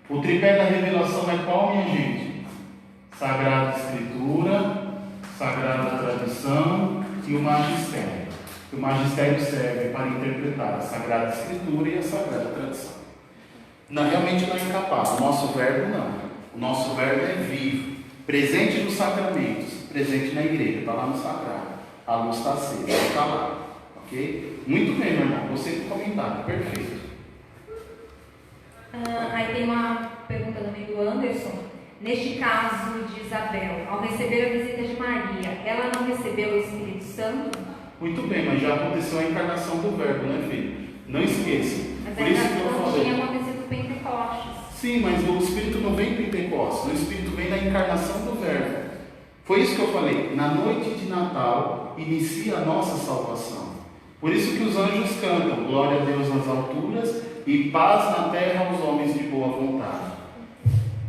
[SPEAKER 5] O tripé da revelação é qual, minha gente? Sagrada Escritura, Sagrada Tradição e o Magistério. O Magistério serve para interpretar a Sagrada Escritura e a Sagrada Tradição. Não, realmente não é incapaz. O nosso verbo não. O nosso verbo é vivo, presente nos sacramentos, presente na igreja, está lá no sagrado. A luz está acesa, está lá. Ok? Muito bem, meu irmão. Gostei do comentário. Perfeito.
[SPEAKER 3] Aí tem uma pergunta também do Anderson. Neste caso de Isabel, ao receber a visita de Maria, ela não recebeu o Espírito Santo?
[SPEAKER 5] Muito bem, mas já aconteceu a encarnação do Verbo, né, filho? Não esqueça.
[SPEAKER 3] Mas
[SPEAKER 5] Por isso que eu
[SPEAKER 3] ainda não
[SPEAKER 5] falei.
[SPEAKER 3] tinha acontecido o Pentecostes.
[SPEAKER 5] Sim, mas o Espírito não vem em Pentecostes, o Espírito vem na encarnação do Verbo. Foi isso que eu falei. Na noite de Natal inicia a nossa salvação. Por isso que os anjos cantam: glória a Deus nas alturas e paz na terra aos homens de boa vontade.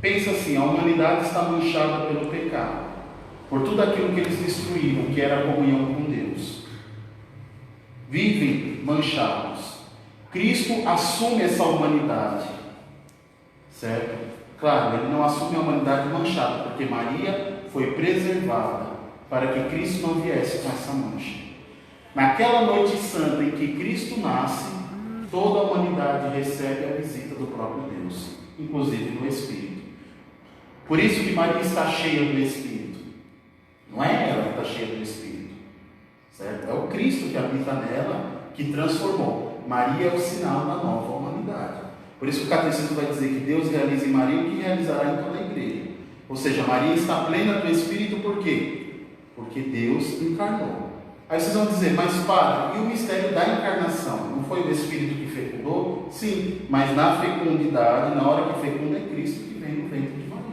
[SPEAKER 5] Pensa assim, a humanidade está manchada pelo pecado, por tudo aquilo que eles destruíram, que era a comunhão com Deus. Vivem manchados. Cristo assume essa humanidade, certo? Claro, ele não assume a humanidade manchada, porque Maria foi preservada para que Cristo não viesse com essa mancha. Naquela noite santa em que Cristo nasce, toda a humanidade recebe a visita do próprio Deus, inclusive do Espírito. Por isso que Maria está cheia do Espírito. Não é ela que está cheia do Espírito, certo? É o Cristo que habita nela, que transformou. Maria é o sinal da nova humanidade. Por isso que o catecismo vai dizer que Deus realiza em Maria o que realizará em toda a igreja. Ou seja, Maria está plena do Espírito por quê? Porque Deus encarnou. Aí vocês vão dizer: mas padre, e o mistério da encarnação? Não foi o Espírito que fecundou? Sim, mas na fecundidade, na hora que fecunda, é Cristo que vem no ventre de Maria.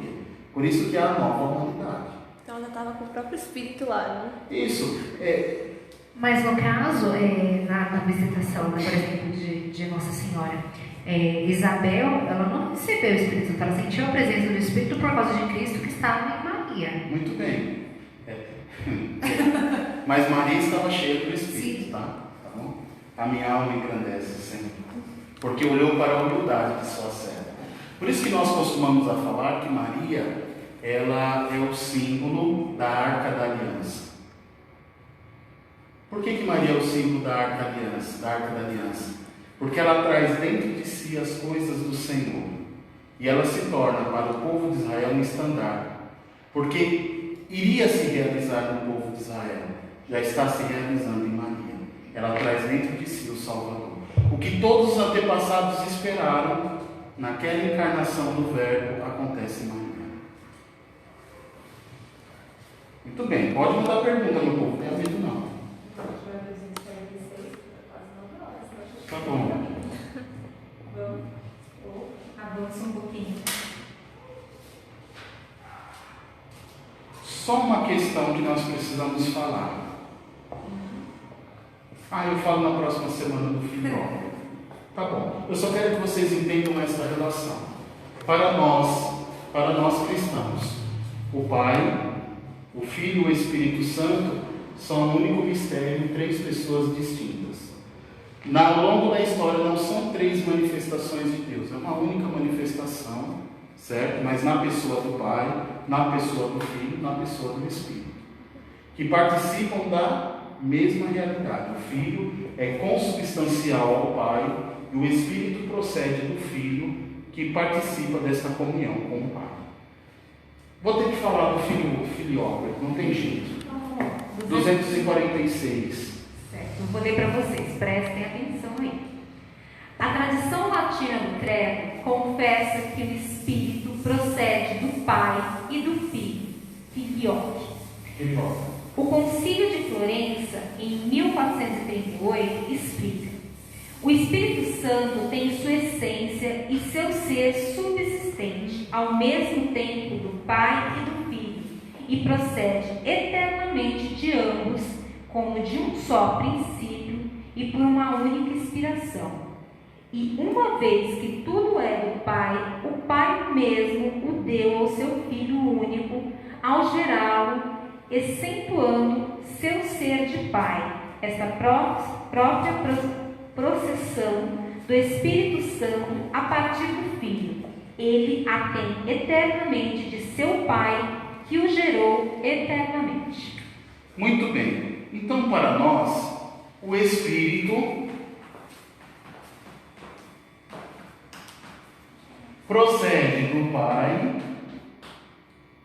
[SPEAKER 5] Por isso que é a nova humanidade.
[SPEAKER 1] Então ela estava com o próprio Espírito lá, né?
[SPEAKER 5] Isso.
[SPEAKER 2] Mas no caso, na visitação, né, por exemplo, de Nossa Senhora, Isabel, ela não recebeu o Espírito Santo, ela sentiu a presença do Espírito por causa de Cristo que estava em Maria.
[SPEAKER 5] Muito bem. Mas Maria estava cheia do Espírito,
[SPEAKER 2] Sim.
[SPEAKER 5] tá bom? A minha alma engrandece sempre, porque olhou para a humildade de sua serva. Por isso que nós costumamos a falar que Maria, ela é o símbolo da Arca da Aliança. Por que Maria é o símbolo da Arca da Aliança? Porque ela traz dentro de si as coisas do Senhor. E ela se torna para o povo de Israel um estandarte. Porque iria se realizar no povo de Israel. Já está se realizando em Maria. Ela traz dentro de si o Salvador. O que todos os antepassados esperaram, naquela encarnação do Verbo, acontece em Maria. Muito bem, pode mandar pergunta, meu povo, não tem medo não. Tá bom.
[SPEAKER 3] Avança um pouquinho.
[SPEAKER 5] Só uma questão que nós precisamos falar. Eu falo na próxima semana do filho. Tá bom. Eu só quero que vocês entendam essa relação. Para nós cristãos, o Pai, o Filho e o Espírito Santo são um único mistério em três pessoas distintas. Ao longo da história não são três manifestações de Deus, é uma única manifestação, certo? Mas na pessoa do Pai, na pessoa do Filho, na pessoa do Espírito, que participam da mesma realidade. O Filho é consubstancial ao Pai e o Espírito procede do Filho, que participa dessa comunhão com o Pai. Vou ter que falar do Filioque, não tem jeito. 246.
[SPEAKER 3] Certo, vou ler para vocês, prestem atenção aí. A tradição latina do credo confessa que o Espírito procede do Pai e do Filho, Filioque. O Concílio de Florença, em 1438, explica: o Espírito Santo tem sua essência e seu ser subsistente, ao mesmo tempo do Pai e do Filho, e procede eternamente de ambos, como de um só princípio e por uma única inspiração. E uma vez que tudo é do Pai, o Pai mesmo o deu ao seu Filho único, ao gerá-lo, excentuando seu ser de Pai. Esta própria processão do Espírito Santo a partir do Filho. Ele a tem eternamente de seu Pai, que o gerou eternamente.
[SPEAKER 5] Muito bem. Então, para nós, o Espírito procede do Pai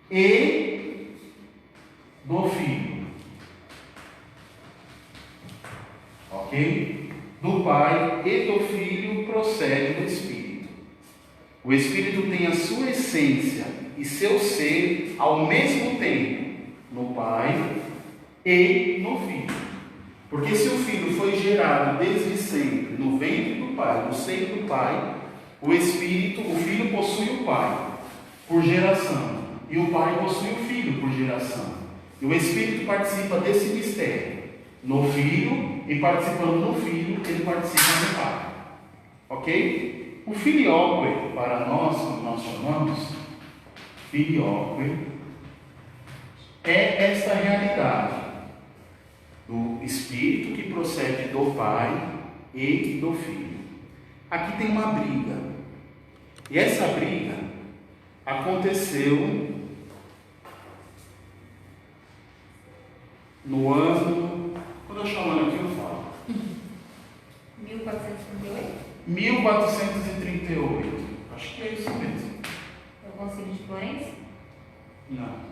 [SPEAKER 5] e do Filho. ok? Do Pai e do Filho procede do Espírito. O Espírito tem a sua essência e seu ser ao mesmo tempo no Pai e no Filho. Porque se o Filho foi gerado desde sempre no ventre do Pai, no seio do Pai, o Filho possui o Pai por geração, e o Pai possui o Filho por geração. E o Espírito participa desse mistério no Filho, e participando no Filho, ele participa no Pai. Ok? O filioque, para nós, como nós chamamos, filioque, é esta realidade do Espírito que procede do Pai e do Filho. Aqui tem uma briga. E essa briga aconteceu no ano... Quando eu chamo aqui, eu falo.
[SPEAKER 3] 1438?
[SPEAKER 5] 1438. Acho que é isso mesmo.
[SPEAKER 3] É o Concílio de Florença?
[SPEAKER 5] Não.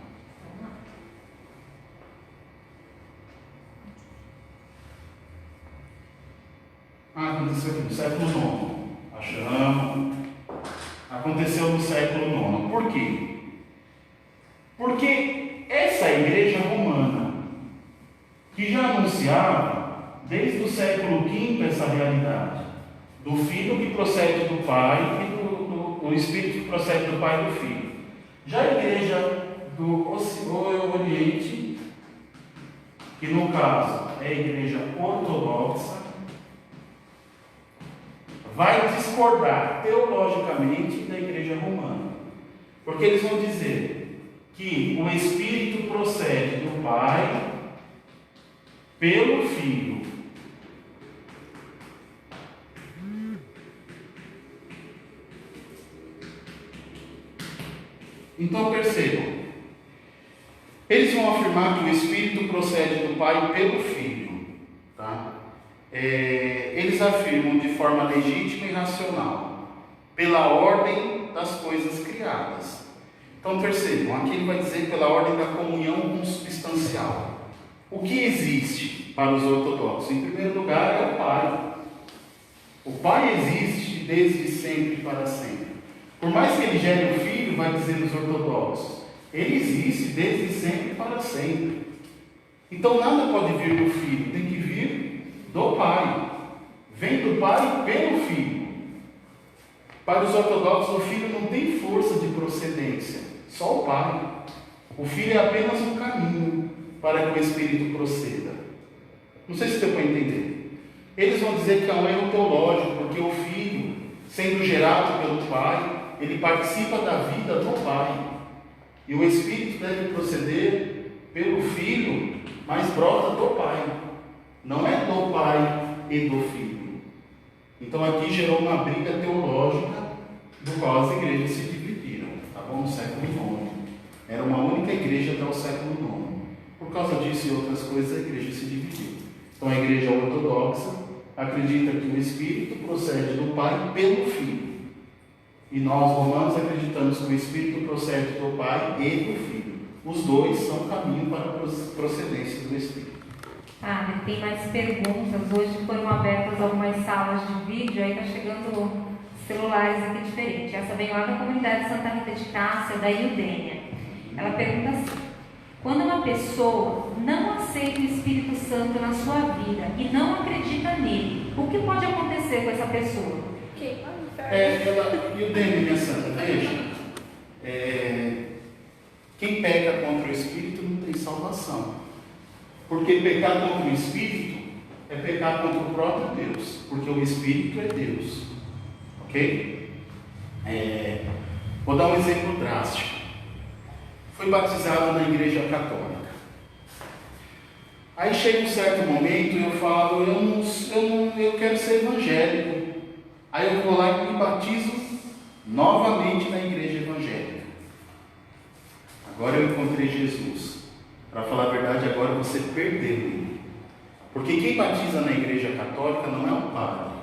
[SPEAKER 5] Aconteceu aqui no século IX. Achamos. Aconteceu no século IX. Por quê? Porque essa igreja romana, que já anunciava desde o século V essa realidade do Filho que procede do Pai e do Espírito que procede do Pai e do Filho. Já a igreja do Oriente, que no caso é a igreja ortodoxa, vai discordar teologicamente da igreja romana. Porque eles vão dizer que o Espírito procede do Pai pelo Filho. Então percebam, eles vão afirmar que o Espírito procede do Pai pelo Filho, tá? Eles afirmam de forma legítima e racional, pela ordem das coisas criadas. Então percebam, aqui ele vai dizer pela ordem da comunhão consubstancial. O que existe para os ortodoxos? Em primeiro lugar é o Pai. O Pai existe desde sempre para sempre. Por mais que ele gere o Filho, vai dizer os ortodoxos, ele existe desde sempre para sempre. Então nada pode vir do Filho, tem que vir do Pai. Vem do Pai pelo Filho. Para os ortodoxos, o Filho não tem força de procedência, só o Pai. O Filho é apenas um caminho para que o Espírito proceda. Não sei se deu para entender. Eles vão dizer que é um erro teológico, porque o Filho, sendo gerado pelo Pai, ele participa da vida do Pai. E o Espírito deve proceder pelo Filho, mas brota do Pai. Não é do Pai e do Filho. Então aqui gerou uma briga teológica, do qual as igrejas se dividiram, tá bom? No século IX. Era uma única igreja até o século IX. Por causa disso e outras coisas, a igreja se dividiu. Então a igreja ortodoxa acredita que o Espírito procede do Pai pelo Filho. E nós, romanos, acreditamos que o Espírito procede do Pai e do Filho. Os dois são caminho para a procedência do Espírito.
[SPEAKER 3] Tem mais perguntas. Hoje foram abertas algumas salas de vídeo, aí está chegando celulares aqui diferentes. Essa vem lá da comunidade Santa Rita de Cássia, da Iudênia. Ela pergunta assim: quando uma pessoa não aceita o Espírito Santo na sua vida e não acredita nele, o que pode acontecer com essa pessoa?
[SPEAKER 5] Iudênia, minha santa, veja, quem peca contra o Espírito não tem salvação. Porque pecar contra o Espírito é pecar contra o próprio Deus, porque o Espírito é Deus. Ok? Vou dar um exemplo drástico. Fui batizado na igreja católica. Aí chega um certo momento e eu falo, eu quero ser evangélico. Aí eu vou lá e me batizo novamente na igreja evangélica. Agora eu encontrei Jesus. Para falar a verdade, agora você perdeu ele. Porque quem batiza na igreja católica não é o padre.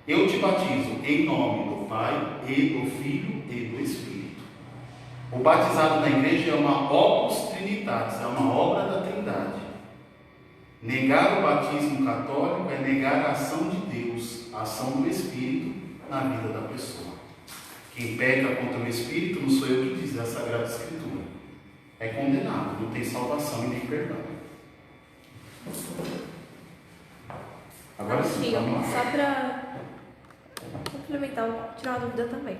[SPEAKER 5] Eu te batizo em nome do Pai e do Filho e do Espírito. O batizado na igreja é uma opus trinitatis, é uma obra da Trindade. Negar o batismo católico é negar a ação de Deus, a ação do Espírito na vida da pessoa. Quem peca contra o Espírito, não sou eu que diz, é a Sagrada Escritura. É condenado, não tem salvação e nem perdão. Agora sim, vamos lá.
[SPEAKER 1] Só para complementar, tirar uma dúvida também.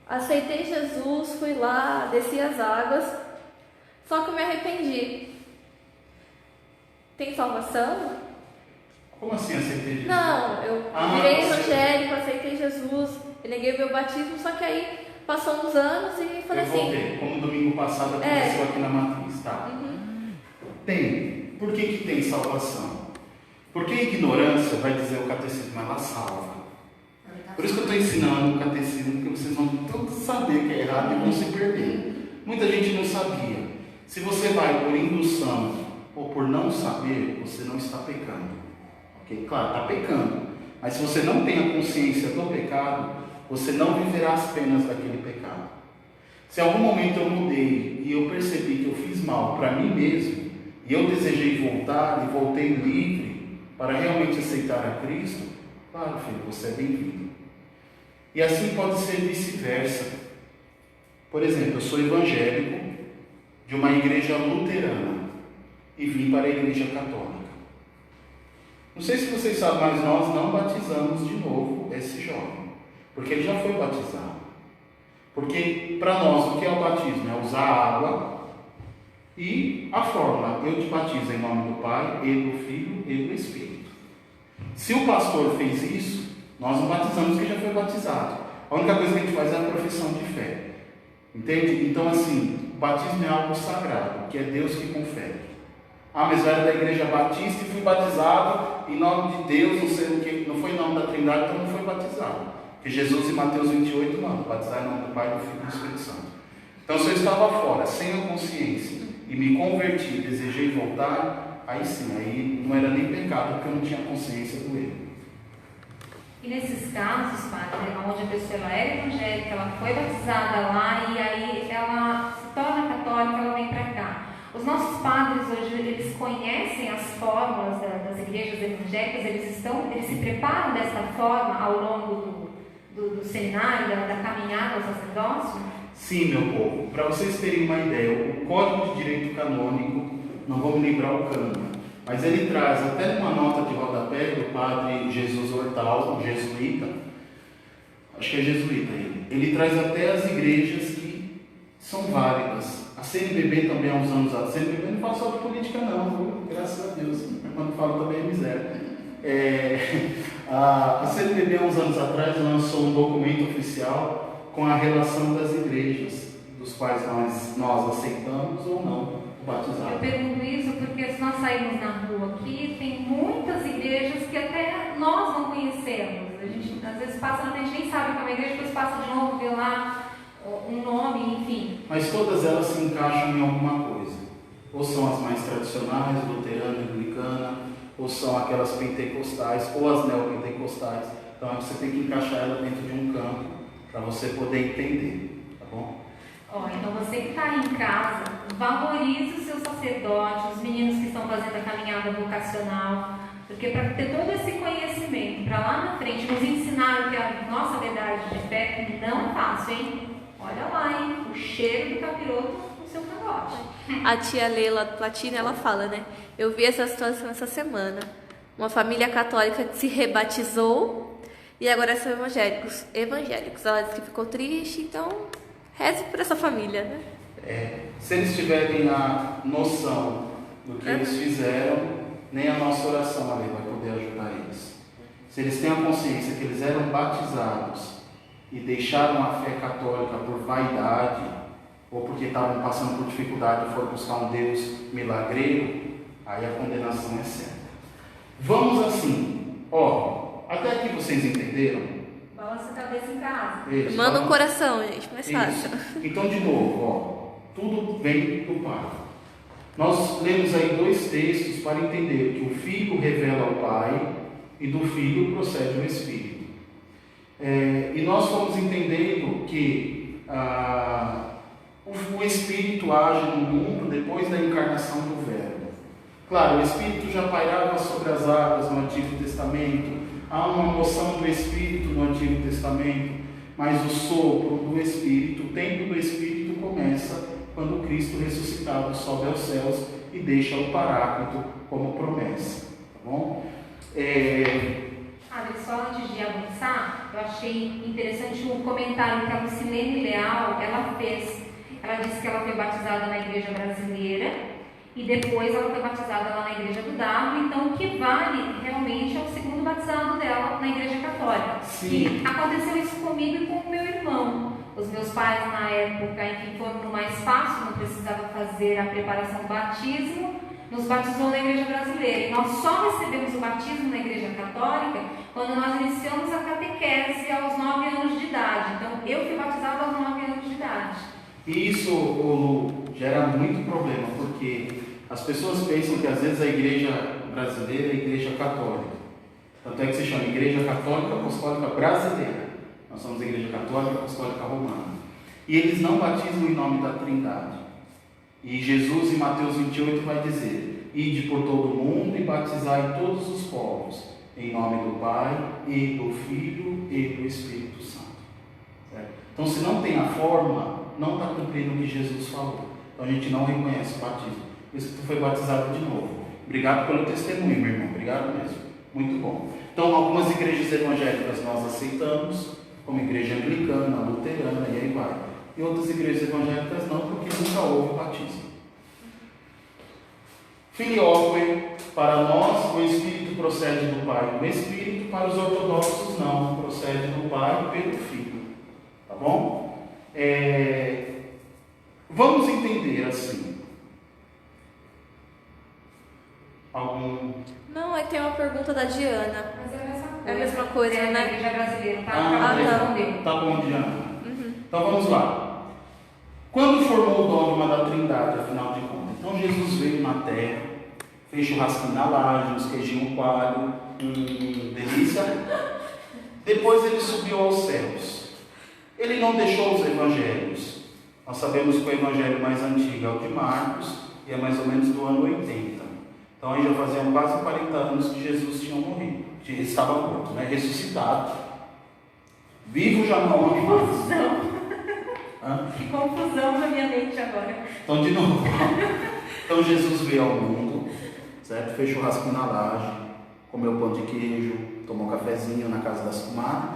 [SPEAKER 1] Aceitei Jesus, fui lá, desci as águas, só que eu me arrependi. Tem salvação?
[SPEAKER 5] Como assim aceitei Jesus?
[SPEAKER 1] Não, eu virei evangélico, aceitei Jesus, eu neguei o meu batismo, só que aí passou uns anos e falei
[SPEAKER 5] eu voltei, como domingo passado aconteceu aqui na Matriz, tá? Tem. Por que tem salvação? Porque a ignorância, vai dizer o catecismo, ela salva. Por isso que eu estou ensinando o catecismo, porque vocês vão todos saber que é errado e vão se perder. Muita gente não sabia. Se você vai por indução ou por não saber, você não está pecando. Ok? Claro, está pecando. Mas se você não tem a consciência do pecado, você não viverá as penas daquele pecado. Se em algum momento eu mudei e eu percebi que eu fiz mal para mim mesmo, e eu desejei voltar e voltei livre para realmente aceitar a Cristo, claro, filho, você é bem-vindo. E assim pode ser vice-versa. Por exemplo, eu sou evangélico de uma igreja luterana e vim para a igreja católica. Não sei se vocês sabem, mas nós não batizamos de novo esse jovem, porque ele já foi batizado. Porque para nós o que é o batismo? É usar água e a fórmula: eu te batizo em nome do Pai, e do Filho e do Espírito. Se o pastor fez isso, nós não batizamos porque já foi batizado. A única coisa que a gente faz é a profissão de fé. Entende? Então assim, o batismo é algo sagrado, que é Deus que confere. Ah, mas eu era da igreja batista e fui batizado em nome de Deus, não sei o que, não foi em nome da Trindade, então não foi batizado. Porque Jesus em Mateus 28 manda batizar em nome do Pai, do Filho e do Espírito Santo. Então se eu estava fora, sem a consciência, e me converti, desejei voltar, aí sim, aí não era nem pecado, porque eu não tinha consciência do erro.
[SPEAKER 3] E nesses casos, padre, onde a pessoa ela era evangélica, ela foi batizada lá e aí ela se torna católica, ela vem para cá. Os nossos padres hoje, eles conhecem as fórmulas das igrejas evangélicas, eles se preparam dessa forma ao longo do seminário, da caminhada ao sacerdócio?
[SPEAKER 5] Sim, meu povo. Para vocês terem uma ideia, o Código de Direito Canônico, não vou me lembrar o cânone, mas ele traz até numa nota de rodapé do padre Jesus Hortal, um jesuíta, acho que é jesuíta ele traz até as igrejas que são válidas. A CNBB também há uns anos atrás, a CNBB não fala só de política não, viu? Graças a Deus, quando falo também é miséria. A CNBB há uns anos atrás lançou um documento oficial com a relação das igrejas, dos quais nós aceitamos ou não o batizado.
[SPEAKER 3] Eu pergunto isso porque se nós sairmos na rua aqui, tem muitas igrejas que até nós não conhecemos. A gente às vezes passa na frente, nem sabe que é uma igreja, depois passa de novo, vê lá um nome, enfim.
[SPEAKER 5] Mas todas elas se encaixam em alguma coisa. Ou são as mais tradicionais, luterana, anglicana, ou são aquelas pentecostais, ou as neopentecostais. Então você tem que encaixar ela dentro de um campo para você poder entender, tá bom?
[SPEAKER 3] Então você que está aí em casa, valorize o seu sacerdote, os meninos que estão fazendo a caminhada vocacional, porque para ter todo esse conhecimento, para lá na frente nos ensinar o que é a nossa verdade de fé, não é fácil, hein? Olha lá, hein? O cheiro do capiroto no seu cangote.
[SPEAKER 1] A tia Leila Platina, ela fala, né? Eu vi essa situação essa semana. Uma família católica que se rebatizou e agora são evangélicos. Ela disse que ficou triste, então reze por essa família, né?
[SPEAKER 5] Se eles tiverem a noção do que eles fizeram, nem a nossa oração ali vai poder ajudar eles. Se eles têm a consciência que eles eram batizados e deixaram a fé católica por vaidade, ou porque estavam passando por dificuldade e foram buscar um Deus milagreiro, aí a condenação é certa. Vamos assim, até aqui vocês entenderam?
[SPEAKER 3] Balança a cabeça em casa.
[SPEAKER 5] Isso,
[SPEAKER 1] Manda um coração, gente, mais fácil.
[SPEAKER 5] Então, de novo, tudo vem do Pai. Nós lemos aí 2 textos para entender que o Filho revela ao Pai e do Filho procede o Espírito. E nós fomos entendendo que o Espírito age no mundo depois da encarnação do Verbo. Claro, o Espírito já pairava sobre as águas no Antigo Testamento, há uma moção do Espírito no Antigo Testamento, mas o sopro do Espírito, o tempo do Espírito começa quando Cristo ressuscitado sobe aos céus e deixa o Paráclito como promessa, tá bom?
[SPEAKER 3] Só antes de avançar, eu achei interessante um comentário que a Lucilene Leal, ela fez. Ela disse que ela foi batizada na igreja brasileira e depois ela foi batizada lá na igreja do Dardo, então o que vale realmente é o segundo batizado dela na igreja católica.
[SPEAKER 5] Sim.
[SPEAKER 3] E aconteceu isso comigo e com o meu irmão. Os meus pais na época, enfim, foram no mais fácil, não precisava fazer a preparação do batismo, nos batizou na igreja brasileira. E nós só recebemos o batismo na igreja católica quando nós iniciamos a catequese aos 9 anos de idade. Então eu fui batizada aos 9 anos de idade.
[SPEAKER 5] E isso, Lu, gera muito problema, porque as pessoas pensam que às vezes a igreja brasileira é a igreja católica. Tanto é que se chama Igreja Católica Apostólica Brasileira. Nós somos a Igreja Católica Apostólica Romana. E eles não batizam em nome da Trindade. E Jesus, em Mateus 28, vai dizer: ide por todo o mundo e batizai todos os povos, em nome do Pai, e do Filho, e do Espírito Santo. Certo? Então, se não tem a forma, não está cumprindo o que Jesus falou. Então, a gente não reconhece o batismo. Por isso que tu foi batizado de novo. Obrigado pelo testemunho, meu irmão. Obrigado mesmo. Muito bom. Então, algumas igrejas evangélicas nós aceitamos, como igreja anglicana, luterana, e aí vai. E outras igrejas evangélicas não, porque nunca houve batismo. Filioque, para nós o Espírito procede do Pai do Espírito, para os ortodoxos não, procede do Pai pelo Filho. Tá bom? Vamos entender assim.
[SPEAKER 1] Não, aí tem uma pergunta da Diana.
[SPEAKER 3] Mas é a mesma coisa.
[SPEAKER 1] É a mesma coisa,
[SPEAKER 3] né?
[SPEAKER 1] né?
[SPEAKER 3] A igreja brasileira, tá?
[SPEAKER 5] Tá. Tá bom, Diana. Então vamos lá. Quando formou o dogma da Trindade, afinal de contas? Então Jesus veio na terra, fez churrasquinho na laje, uns queijinhos coalho, delícia. Depois ele subiu aos céus. Ele não deixou os evangelhos. Nós sabemos que o evangelho mais antigo é o de Marcos e é mais ou menos do ano 80. Então aí já faziam quase 40 anos que Jesus tinha morrido. Ele estava morto, né? Ressuscitado. Vivo já não morre mais.
[SPEAKER 3] Que confusão na minha mente agora.
[SPEAKER 5] Então, de novo. Então, Jesus veio ao mundo, certo? Fez churrasquinho na laje, comeu pão de queijo, tomou um cafezinho na casa das comadres.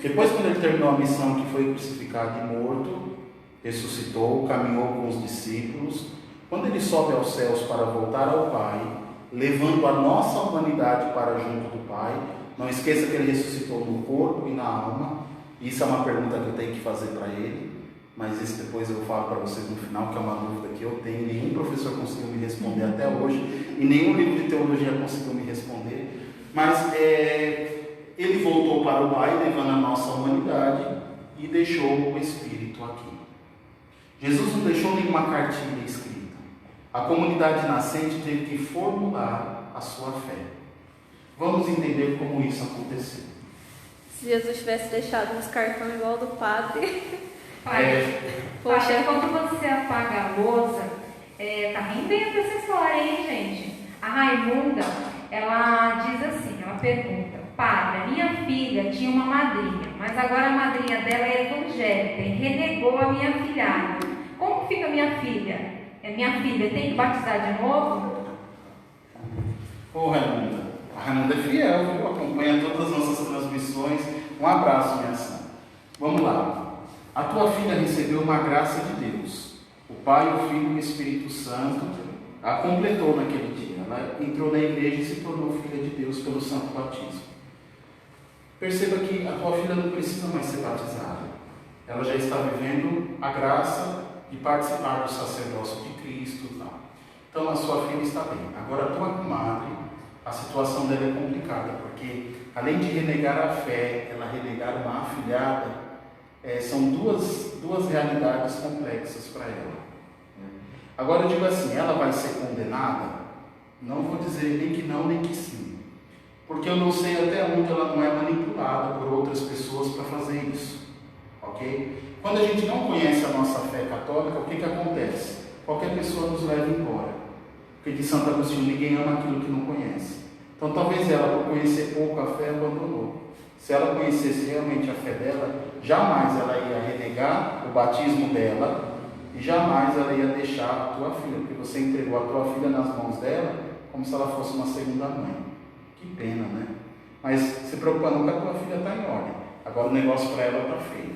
[SPEAKER 5] Depois, quando ele terminou a missão, que foi crucificado e morto, ressuscitou, caminhou com os discípulos. Quando ele sobe aos céus para voltar ao Pai, levando a nossa humanidade para junto do Pai, não esqueça que ele ressuscitou no corpo e na alma. Isso é uma pergunta que eu tenho que fazer para ele. Mas isso depois eu falo para vocês no final, que é uma dúvida que eu tenho. Nenhum professor conseguiu me responder até hoje, e nenhum livro de teologia conseguiu me responder. Mas ele voltou para o Pai, levando a nossa humanidade, e deixou o Espírito aqui. Jesus não deixou nenhuma cartilha escrita. A comunidade nascente teve que formular a sua fé. Vamos entender como isso aconteceu.
[SPEAKER 1] Se Jesus tivesse deixado uns cartões igual do padre...
[SPEAKER 3] Poxa, quando você apaga a louça, tá rendendo essa história, hein, gente? A Raimunda, ela diz assim, ela pergunta: padre, a minha filha tinha uma madrinha, mas agora a madrinha dela é evangélica e renegou a minha filhada. Como fica minha filha? Minha filha tem que batizar de novo?
[SPEAKER 5] Ô Raimunda, a Raimunda é fiel, viu? Acompanha todas as nossas transmissões. Um abraço, minha santa. Vamos lá. A tua filha recebeu uma graça de Deus. O Pai, o Filho e o Espírito Santo a completou naquele dia. Ela entrou na igreja e se tornou filha de Deus pelo santo batismo. Perceba que a tua filha não precisa mais ser batizada. Ela já está vivendo a graça de participar do sacerdócio de Cristo. Então a sua filha está bem. Agora a tua comadre, a situação dela é complicada, porque além de renegar a fé, ela renegar uma afilhada. São duas realidades complexas para ela. Agora eu digo assim, ela vai ser condenada? Não vou dizer nem que não, nem que sim. Porque eu não sei até onde ela não é manipulada por outras pessoas para fazer isso. Ok? Quando a gente não conhece a nossa fé católica, o que acontece? Qualquer pessoa nos leva embora. Porque de Santo Agostinho, ninguém ama aquilo que não conhece. Então talvez ela, por conhecer pouco a fé, abandonou. Se ela conhecesse realmente a fé dela, jamais ela ia renegar o batismo dela e jamais ela ia deixar a tua filha, porque você entregou a tua filha nas mãos dela como se ela fosse uma segunda mãe. Que pena, né? Mas se preocupando que a tua filha está em ordem. Agora o negócio para ela está feio.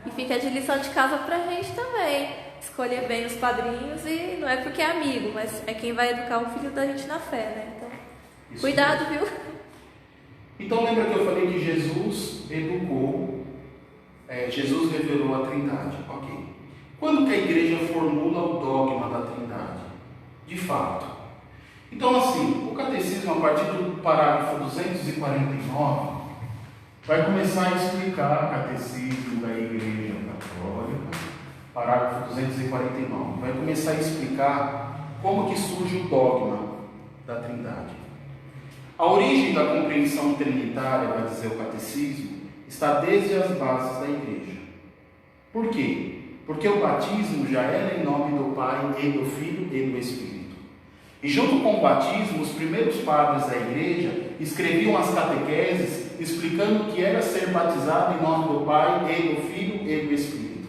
[SPEAKER 1] E fica de lição de casa pra gente também. Escolher bem os padrinhos, e não é porque é amigo, mas é quem vai educar o filho da gente na fé, né? Então,
[SPEAKER 5] Isso
[SPEAKER 1] cuidado,
[SPEAKER 5] mesmo.
[SPEAKER 1] viu?
[SPEAKER 5] Então lembra que eu falei que Jesus educou, Jesus revelou a Trindade, ok? Quando que a igreja formula o dogma da Trindade? De fato. Então assim, o catecismo, a partir do parágrafo 249, vai começar a explicar o catecismo da Igreja Católica, parágrafo 249, vai começar a explicar como que surge o dogma da Trindade. A origem da compreensão trinitária, vai dizer o catecismo, está desde as bases da Igreja. Por quê? Porque o batismo já era em nome do Pai e do Filho e do Espírito. E junto com o batismo, os primeiros padres da Igreja escreviam as catequeses explicando o que era ser batizado em nome do Pai e do Filho e do Espírito.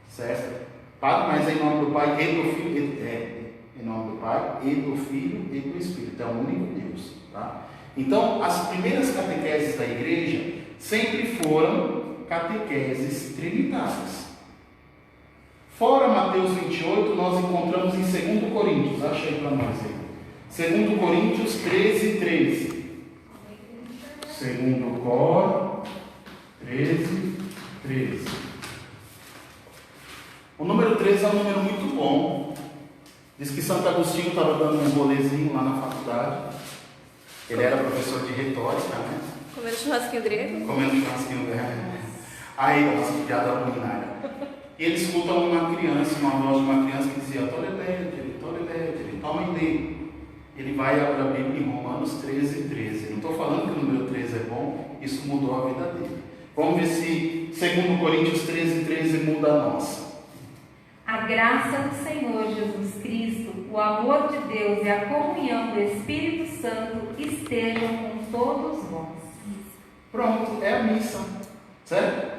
[SPEAKER 5] Certo? Mas é em nome do Pai e do Filho, em nome do Pai e do Filho e do Espírito. É o único Deus. Tá? Então, as primeiras catequeses da Igreja sempre foram catequeses trinitárias. Fora Mateus 28, nós encontramos em 2 Coríntios, achei para nós aí. 2 Coríntios 13, 13. 2 Cor 13, 13. O número 13 é um número muito bom. Diz que Santo Agostinho estava dando um rolezinho lá na faculdade. Ele era professor de retórica, né?
[SPEAKER 1] Comendo churrasquinho grego.
[SPEAKER 5] Comendo churrasquinho grego. Aí, nossa, que piada ruim, né? E ele escuta uma criança, uma voz de uma criança que dizia: Toleledre, toma e lê. Ele vai abrir a Bíblia em Romanos 13, 13. Não estou falando que o número 13 é bom, isso mudou a vida dele. Vamos ver se 2 Coríntios 13, 13 muda a nossa.
[SPEAKER 3] A graça do Senhor Jesus Cristo, o amor de Deus e a comunhão do Espírito Santo estejam com todos vós.
[SPEAKER 5] Pronto, é a missa, certo?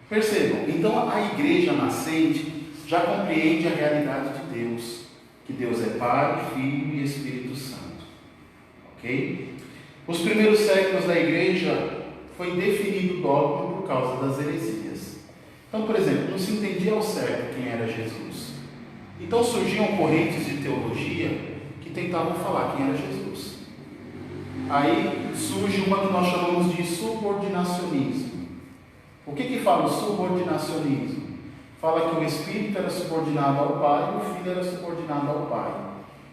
[SPEAKER 5] Percebam, então a igreja nascente já compreende a realidade de Deus, que Deus é Pai, Filho e Espírito Santo, ok? Os primeiros séculos da igreja foi definido o dogma por causa das heresias. Então, por exemplo, não se entendia ao certo quem era Jesus. Então surgiam correntes de teologia que tentavam falar quem era Jesus. Aí surge uma que nós chamamos de subordinacionismo. O que fala o subordinacionismo? Fala que o Espírito era subordinado ao Pai e o Filho era subordinado ao Pai.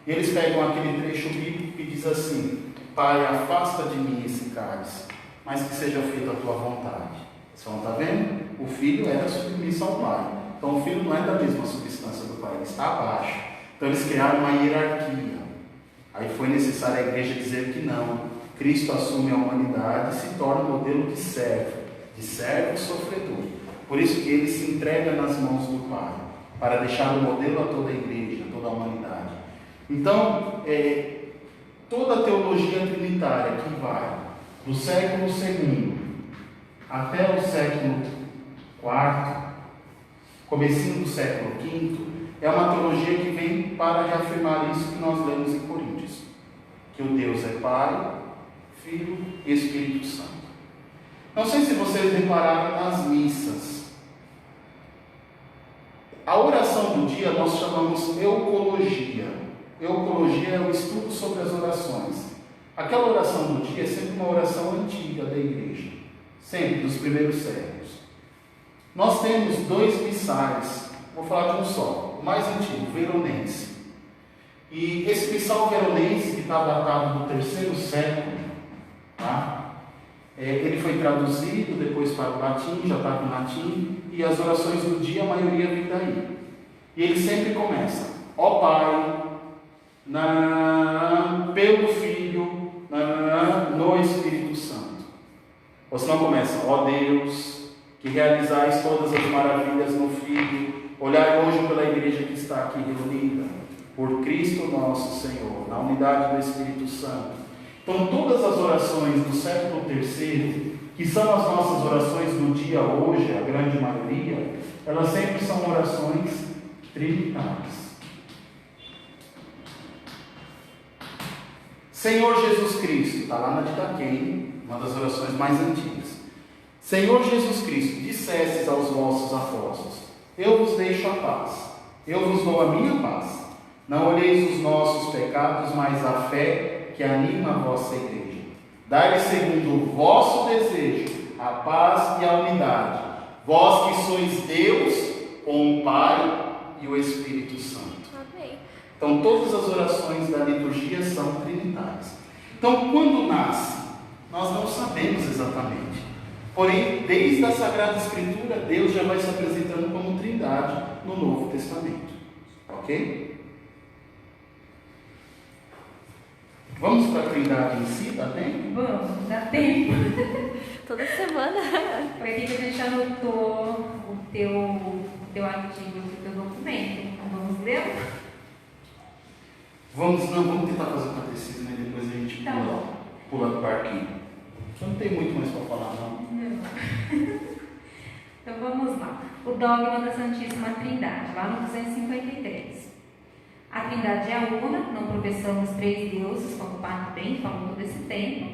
[SPEAKER 5] E eles pegam aquele trecho bíblico que diz assim: Pai, afasta de mim esse cálice, mas que seja feita a tua vontade. Vocês estão vendo? O Filho era submisso ao Pai. Então o Filho não é da mesma substância do Pai, ele está abaixo. Então eles criaram uma hierarquia. Aí foi necessário a igreja dizer que não. Cristo assume a humanidade e se torna modelo de servo e sofredor. Por isso que ele se entrega nas mãos do Pai, para deixar o modelo a toda a igreja, a toda a humanidade. Então, toda a teologia trinitária que vai do século II até o século IV, comecinho do século V, é uma teologia que vem para reafirmar isso que nós lemos em Coríntios, que o Deus é Pai, Filho e Espírito Santo. Não sei se vocês repararam nas missas. A oração do dia nós chamamos eucologia. Eucologia é o estudo sobre as orações. Aquela oração do dia é sempre uma oração antiga da igreja, sempre dos primeiros séculos. Nós temos 2 missais, vou falar de um só, o mais antigo, o veronense. E esse missal veronense, que está datado do 3º século, tá? Ele foi traduzido depois para o latim, já está no latim, e as orações do dia, a maioria vem daí. E ele sempre começa: ó Pai, pelo Filho, no Espírito Santo. Ou se não começa: ó Deus, que realizais todas as maravilhas no Filho, olhai hoje pela igreja que está aqui reunida. por Cristo nosso Senhor, na unidade do Espírito Santo. Então, todas as orações do século III, que são as nossas orações do dia hoje, a grande maioria, elas sempre são orações trinitárias. Senhor Jesus Cristo, está lá na Didaquém, uma das orações mais antigas. Senhor Jesus Cristo, dissestes aos vossos apóstolos: eu vos deixo a paz, eu vos dou a minha paz. Não olheis os nossos pecados, mas a fé que anima a vossa igreja. Dai-lhe segundo o vosso desejo a paz e a unidade, vós que sois Deus com o Pai e o Espírito Santo.
[SPEAKER 1] Amém.
[SPEAKER 5] Então, todas as orações da liturgia são trinitárias. Então, quando nasce, nós não sabemos exatamente. Porém, desde a Sagrada Escritura, Deus já vai se apresentando como Trindade no Novo Testamento. Ok? Vamos para a Trindade em si, dá tempo?
[SPEAKER 3] Vamos, dá tempo.
[SPEAKER 1] Toda semana.
[SPEAKER 3] Por aqui que a gente anotou o teu artigo, o teu documento. Vamos ler?
[SPEAKER 5] Vamos tentar fazer o catecismo e depois a gente
[SPEAKER 3] Tá bom.
[SPEAKER 5] pula do barquinho. Eu não tem muito mais para falar, não.
[SPEAKER 3] Então vamos lá. O dogma da Santíssima Trindade, lá no 253. A Trindade é una, não professamos três deuses, como o Padre bem falou todo esse tempo.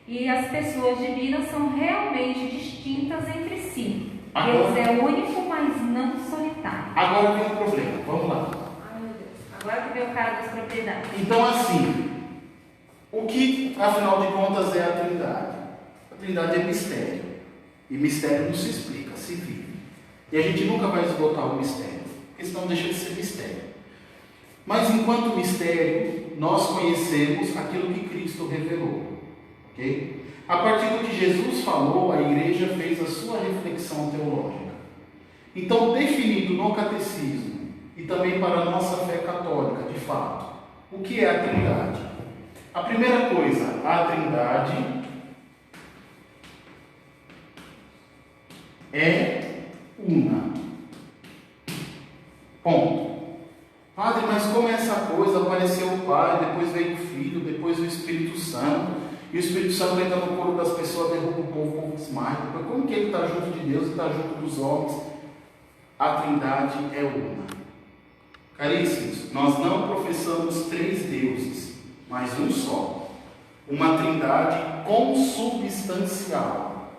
[SPEAKER 3] E as pessoas divinas são realmente distintas entre si. Deus é único, mas não solitário.
[SPEAKER 5] Agora vem o problema, vamos lá.
[SPEAKER 3] Ai meu Deus, agora que veio o cara das propriedades.
[SPEAKER 5] Então, assim, o que, afinal de contas, é a Trindade? A Trindade é mistério. E mistério não se explica, se vive. E a gente nunca vai esgotar o mistério, porque senão deixa de ser mistério. Mas, enquanto mistério, nós conhecemos aquilo que Cristo revelou. Ok? A partir do que Jesus falou, a igreja fez a sua reflexão teológica. Então, definido no catecismo e também para a nossa fé católica, de fato, o que é a Trindade? A primeira coisa, a Trindade é una. Ponto. Padre, mas como é essa coisa? Apareceu o Pai, depois veio o Filho, depois o Espírito Santo, e o Espírito Santo entra no corpo das pessoas, derruba o povo desmaia. Como que ele está junto de Deus e está junto dos homens? A Trindade é una. Caríssimos, nós não professamos três deuses, mas um só. Uma Trindade consubstancial.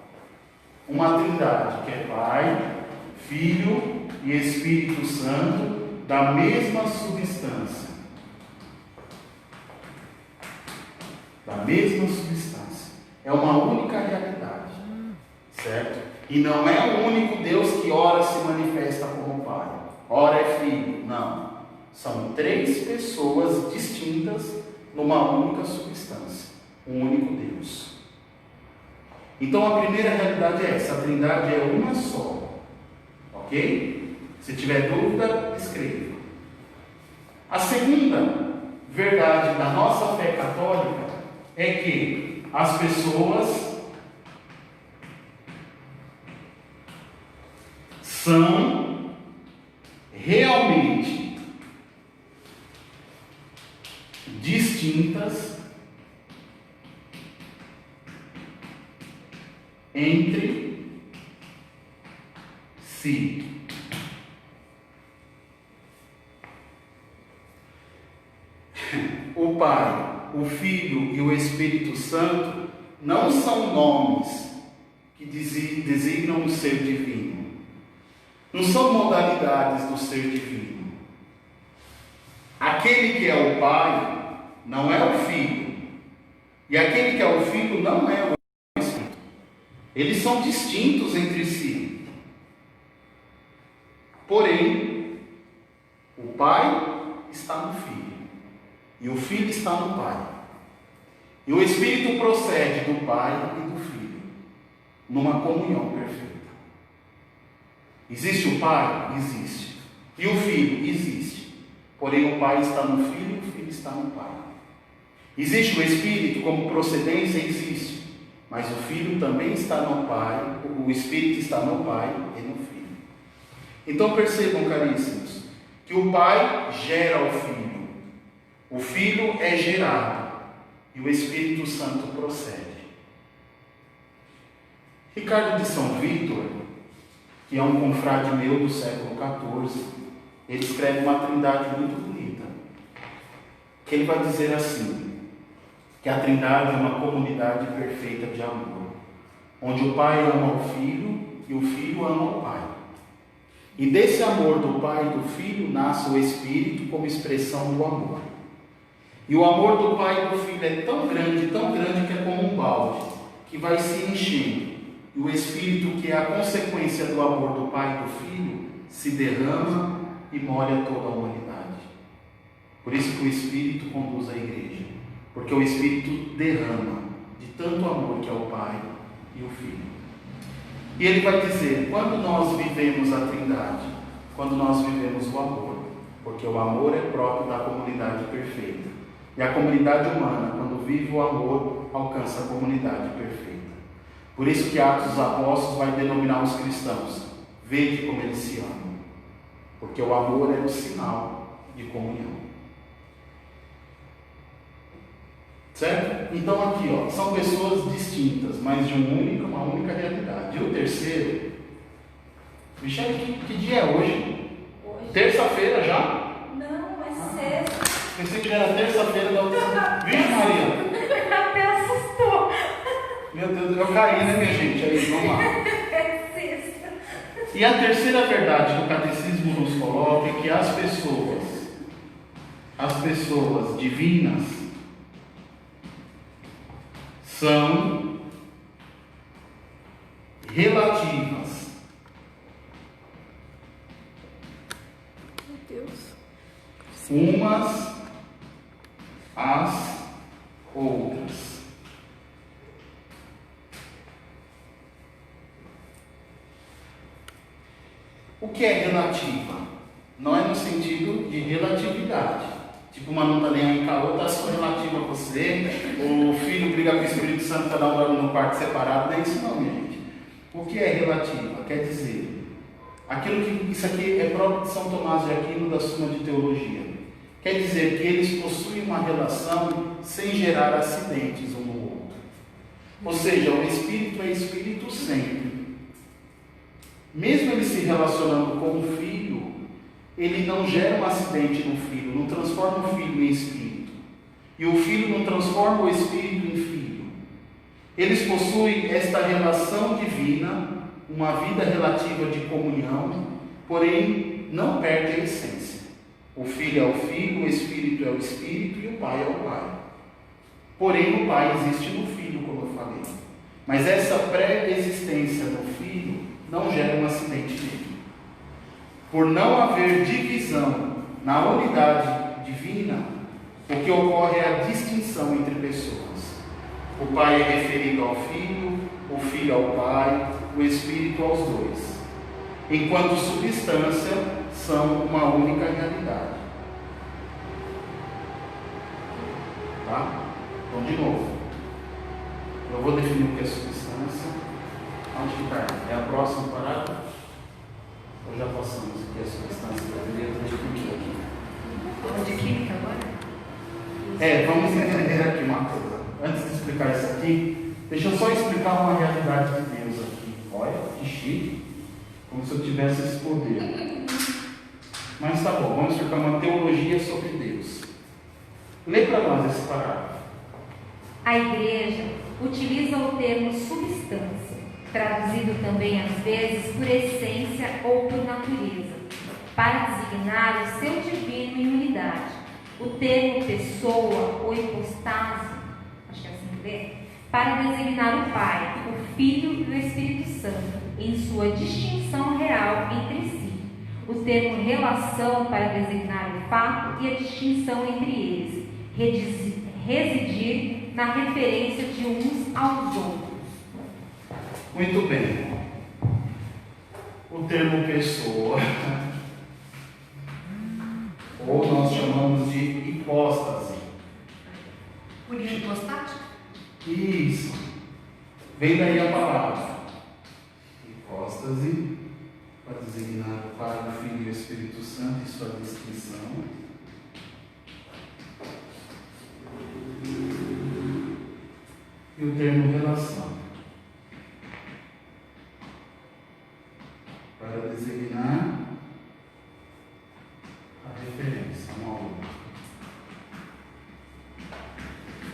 [SPEAKER 5] Uma Trindade que é Pai, Filho e Espírito Santo, da mesma substância. Da mesma substância. É uma única realidade. Certo? E não é o único Deus que ora se manifesta como Pai, ora é Filho. Não. São três pessoas distintas numa única substância. Um único Deus. Então a primeira realidade é essa. A Trindade é uma só. Ok? Se tiver dúvida, escreva. A segunda verdade da nossa fé católica é que as pessoas são realmente distintas entre si. O Pai, o Filho e o Espírito Santo não são nomes que designam o ser divino. Não são modalidades do ser divino. Aquele que é o Pai não é o Filho. E aquele que é o Filho não é o Espírito. Eles são distintos entre si. Porém, o Pai está no Filho. E o Filho está no Pai. E o Espírito procede do Pai e do Filho, numa comunhão perfeita. Existe o Pai? Existe. E o Filho? Existe. Porém, o Pai está no Filho e o Filho está no Pai. Existe o Espírito como procedência? Existe. Mas o Filho também está no Pai, o Espírito está no Pai e no Filho. Então percebam, caríssimos, que o Pai gera o Filho. O Filho é gerado e o Espírito Santo procede. Ricardo de São Vítor, que é um confrade meu do século XIV, ele escreve uma trindade muito bonita, que ele vai dizer assim, que a trindade é uma comunidade perfeita de amor, onde o Pai ama o Filho e o Filho ama o Pai. E desse amor do Pai e do Filho nasce o Espírito como expressão do amor. E o amor do Pai e do Filho é tão grande que é como um balde, que vai se enchendo. E o Espírito, que é a consequência do amor do Pai e do Filho, se derrama e molha toda a humanidade. Por isso que o Espírito conduz a igreja, porque o Espírito derrama de tanto amor que é o Pai e o Filho. E ele vai dizer, quando nós vivemos a trindade, quando nós vivemos o amor, porque o amor é próprio da comunidade perfeita. E a comunidade humana, quando vive o amor, alcança a comunidade perfeita. Por isso que Atos dos Apóstolos vai denominar os cristãos, vede como eles se amam. Porque o amor é o sinal de comunhão. Certo? Então aqui, ó, são pessoas distintas, mas de uma única realidade. E o terceiro, Michele, que dia é hoje? Terça-feira já?
[SPEAKER 3] Não, é sexta.
[SPEAKER 5] Pensei que já era terça-feira da outra semana. Vixe, Maria!
[SPEAKER 3] Até assustou.
[SPEAKER 5] Meu Deus, eu caí, né, minha gente? Aí, vamos lá.
[SPEAKER 3] É sexta.
[SPEAKER 5] E a terceira verdade que o catecismo nos coloca é que as pessoas divinas são relativas.
[SPEAKER 1] Meu Deus.
[SPEAKER 5] Umas às outras. O que é relativa? Não é no sentido de relatividade. Tipo, uma não está nem aí com a outra, só relativa a você. O filho briga com o Espírito Santo, cada um dorme no quarto separado. Não é isso não, minha gente. O que é relativa? Quer dizer, isso aqui é próprio de São Tomás de Aquino, da Suma de Teologia. Quer dizer que eles possuem uma relação sem gerar acidentes um no outro. Ou seja, o Espírito é Espírito sempre. Mesmo ele se relacionando com o Filho, ele não gera um acidente no Filho, não transforma o Filho em Espírito. E o Filho não transforma o Espírito em Filho. Eles possuem esta relação divina, uma vida relativa de comunhão, porém não perde a essência. O Filho é o Filho, o Espírito é o Espírito e o Pai é o Pai. Porém, o Pai existe no Filho, como eu falei. Mas essa pré-existência do Filho não gera um acidente nele. Por não haver divisão na unidade divina, o que ocorre é a distinção entre pessoas. O Pai é referido ao Filho, o Filho ao Pai, o Espírito aos dois. Enquanto substância, são uma única realidade. Tá? Então, de novo, eu vou definir o que é substância. Onde que está? É a próxima parada? Ou já passamos aqui a substância aqui?
[SPEAKER 2] De química agora?
[SPEAKER 5] Vamos entender aqui uma coisa. Antes de explicar isso aqui, deixa eu só explicar uma realidade de Deus aqui. Olha, que chique. Como se eu tivesse esse poder. Mas tá bom, vamos explicar uma teologia sobre Deus. Lê para nós esse parágrafo.
[SPEAKER 3] A Igreja utiliza o termo substância, traduzido também às vezes por essência ou por natureza, para designar o seu divino em unidade. O termo pessoa ou hipostase, acho que é assim que lê, para designar o Pai, o Filho e o Espírito Santo, em sua distinção real entre si. O termo relação para designar o fato e a distinção entre eles, residir na referência de uns aos outros.
[SPEAKER 5] Muito bem. O termo pessoa, ou nós chamamos de hipóstase.
[SPEAKER 2] União hipostática?
[SPEAKER 5] Isso. Vem daí a palavra. Hipóstase, para designar o Pai, o Filho e o Espírito Santo e sua distinção. e o termo relação, para designar a referência uma a outra.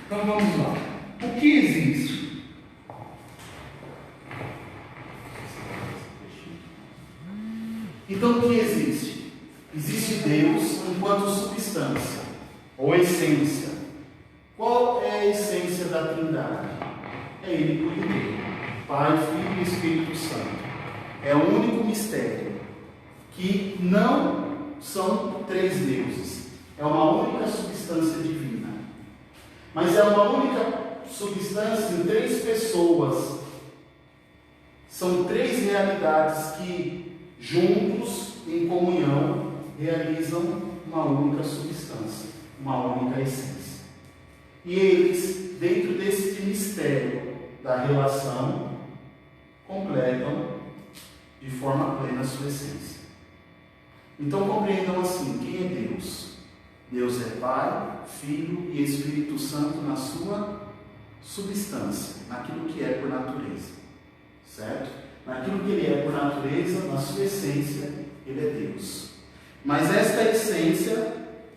[SPEAKER 5] Então vamos lá. O que existe? Então o que existe? Existe Deus enquanto substância ou essência. Qual é a essência da Trindade? É Ele por inteiro, Pai, Filho e Espírito Santo. É o único mistério que não são três deuses. É uma única substância divina. Mas é uma única substância em três pessoas. São três realidades que, juntos, em comunhão, realizam uma única substância, uma única essência. E eles, dentro desse mistério da relação, completam de forma plena a sua essência. Então compreendam assim: quem é Deus? Deus é Pai, Filho e Espírito Santo na sua substância, naquilo que é por natureza, certo? Naquilo que Ele é por natureza, na sua essência, Ele é Deus. Mas esta essência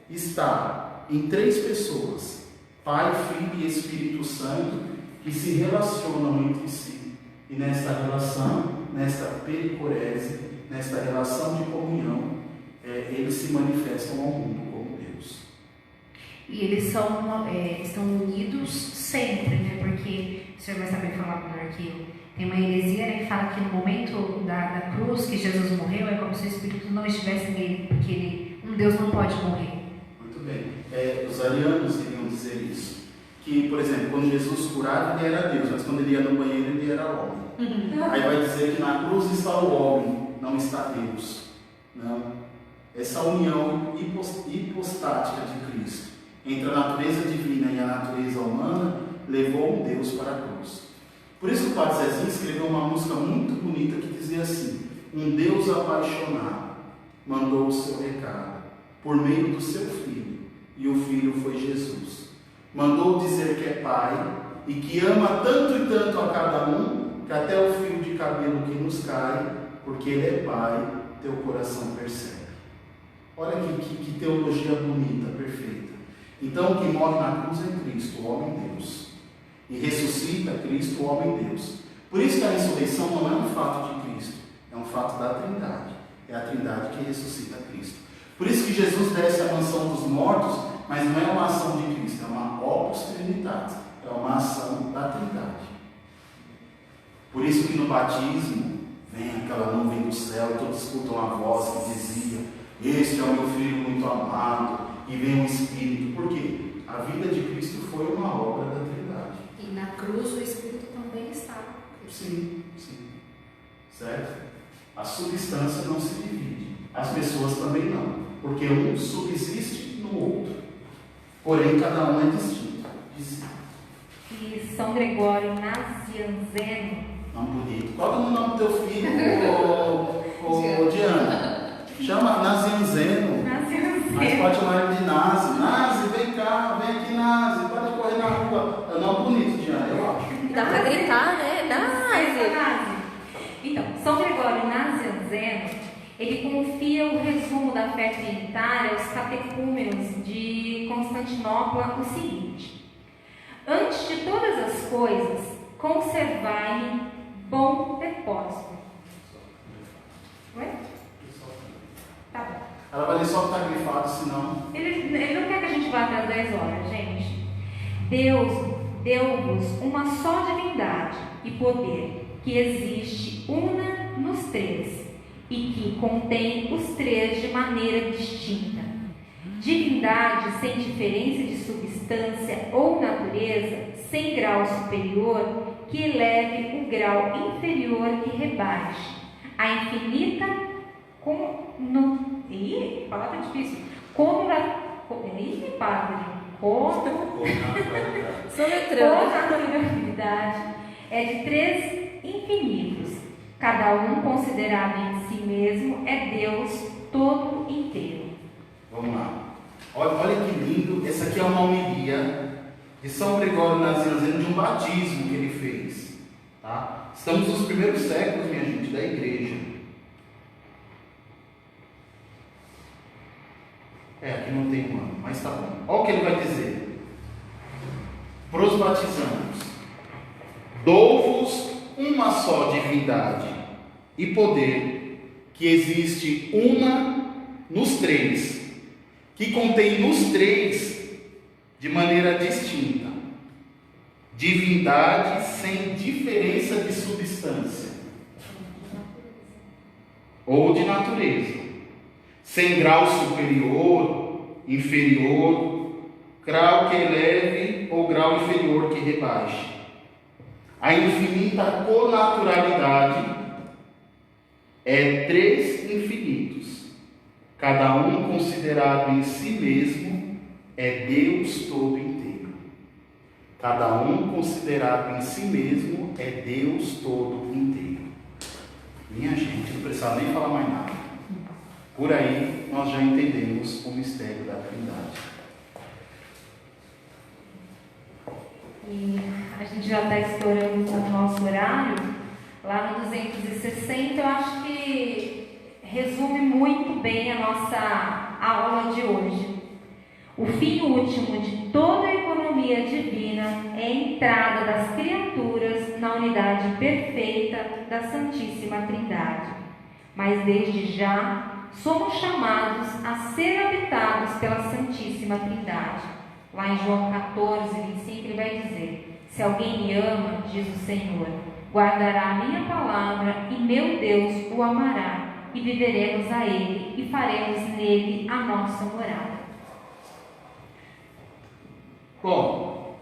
[SPEAKER 5] está em três pessoas: Pai, Filho e Espírito Santo, que se relacionam entre si. E nesta relação, nesta pericorese, nesta relação de comunhão, eles se manifestam ao mundo como Deus.
[SPEAKER 2] E eles estão unidos sempre, né? Porque o senhor vai saber falar melhor que eu. Tem uma heresia, né, que fala que no momento da cruz, que Jesus morreu, é como se o Espírito não estivesse nele, porque um Deus não pode morrer.
[SPEAKER 5] Muito bem. Os arianos iriam dizer isso. Que, por exemplo, quando Jesus curava, Ele era Deus, mas quando Ele ia no banheiro, Ele era homem. Aí vai dizer que na cruz está o homem, não está Deus. Não. Essa união hipostática de Cristo entre a natureza divina e a natureza humana levou um Deus para a cruz. Por isso que o Padre Zezinho escreveu uma música muito bonita que dizia assim: um Deus apaixonado mandou o seu recado por meio do seu Filho, e o Filho foi Jesus. Mandou dizer que é Pai e que ama tanto e tanto a cada um, que até o fio de cabelo que nos cai, porque Ele é Pai, teu coração percebe. Olha que teologia bonita, perfeita. Então, o que morre na cruz é Cristo, o homem Deus. E ressuscita Cristo, o homem Deus. Por isso que a ressurreição não é um fato de Cristo, é um fato da Trindade. É a Trindade que ressuscita Cristo. Por isso que Jesus desce à mansão dos mortos, mas não é uma ação de Cristo, é uma opus trinitate, é uma ação da Trindade. Por isso que no batismo vem aquela nuvem do céu e todos escutam a voz que dizia: este é o meu Filho muito amado, e vem o Espírito. Por quê? A vida de Cristo foi uma obra da Trindade.
[SPEAKER 2] E na cruz o Espírito também está.
[SPEAKER 5] Sim. Certo? A substância não se divide. As pessoas também não. Porque um subsiste no outro. Porém, cada um é distinto de si.
[SPEAKER 3] E São Gregório Nazianzeno.
[SPEAKER 5] Nome bonito. Qual é o nome do teu filho, Diana? Chama Nazianzeno. Mas pode chamar ele de Nazi. Nazi, vem cá, vem aqui, Nazi. Pode correr na rua. É um nome bonito, Diana, eu acho.
[SPEAKER 1] Dá pra gritar, né?
[SPEAKER 3] Nazi. Então, São Gregório Nazianzeno, ele confia o resumo da fé trinitária aos catecúmenos de Constantinopla o seguinte: antes de todas as coisas, conservai-me bom depósito. Ué? Tá bom.
[SPEAKER 5] Ela vai ler só o que está grifado, senão...
[SPEAKER 3] Ele não quer que a gente vá até as 10 horas, gente. Deus deu-vos uma só divindade e poder, que existe una nos três, e que contém os três de maneira distinta. Divindade sem diferença de substância ou natureza, sem grau superior, que eleve o grau inferior que rebaixe. A infinita palavra difícil. Conaturalidade é de três infinitos. Cada um considerado em si mesmo é Deus todo inteiro.
[SPEAKER 5] Vamos lá. Olha que lindo. Essa aqui é uma homilia de São Gregório Nazianzeno, de um batismo que ele fez. Tá? Estamos nos primeiros séculos, minha gente, da igreja. Aqui não tem um ano, mas tá bom. Olha o que ele vai dizer. Pros batizandos: dou-vos uma só divindade e poder, que existe uma nos três, que contém nos três de maneira distinta, divindade sem diferença de substância ou de natureza, sem grau superior, inferior, grau que eleve ou grau inferior que rebaixe. A infinita connaturalidade é três infinitos, cada um considerado em si mesmo é Deus todo inteiro. Cada um considerado em si mesmo é Deus todo inteiro. Minha gente, não precisava nem falar mais nada. Por aí nós já entendemos o mistério da Trindade.
[SPEAKER 3] E a gente já está estourando com o nosso horário. Lá no 260, eu acho que resume muito bem a nossa aula de hoje. O fim último de toda a economia divina é a entrada das criaturas na unidade perfeita da Santíssima Trindade. Mas desde já somos chamados a ser habitados pela Santíssima Trindade. Lá em João 14, 25, ele vai dizer: se alguém me ama, diz o Senhor, guardará a minha palavra e meu Deus o amará, e viveremos a ele e faremos nele a nossa morada.
[SPEAKER 5] Bom,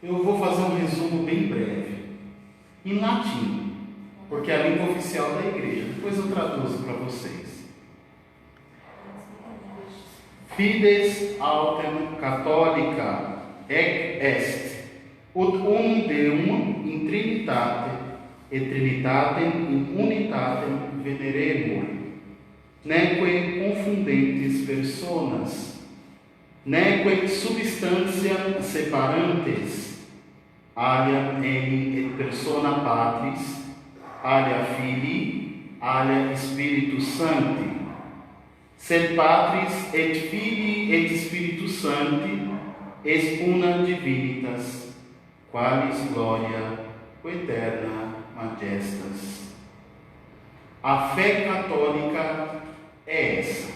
[SPEAKER 5] eu vou fazer um resumo bem breve, em latim, porque é a língua oficial da igreja. Depois eu traduzo para vocês. Fides autem catholica est, ut unum Deum in Trinitate, et Trinitatem in Unitatem veneremur, neque confundentes personas, neque substantiam separantes, alia enim et persona Patris, alia Filii, alia Spiritus Sancti, sed Patris et Filii et Spiritus Sancti est una divinitas, qualis gloria eterna majestas. A fé católica é essa: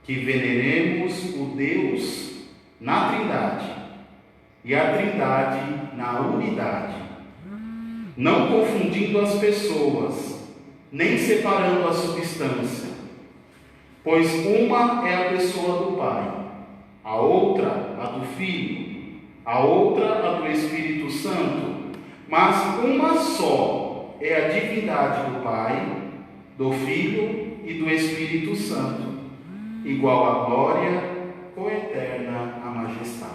[SPEAKER 5] que veneremos o Deus na Trindade e a Trindade na unidade, não confundindo as pessoas, nem separando a substância, pois uma é a pessoa do Pai, a outra a do Filho, a outra a do Espírito Santo, mas uma só é a divindade do Pai, do Filho e do Espírito Santo, igual à glória, coeterna à majestade.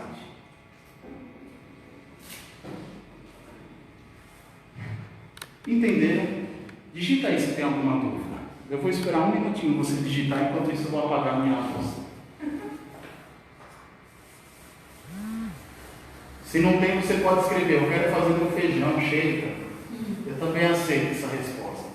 [SPEAKER 5] Entenderam? Digita aí se tem alguma dúvida. Eu vou esperar um minutinho você digitar, enquanto isso eu vou apagar minha voz. Se não tem, você pode escrever: eu quero fazer meu feijão, chega. Eu também aceito essa resposta.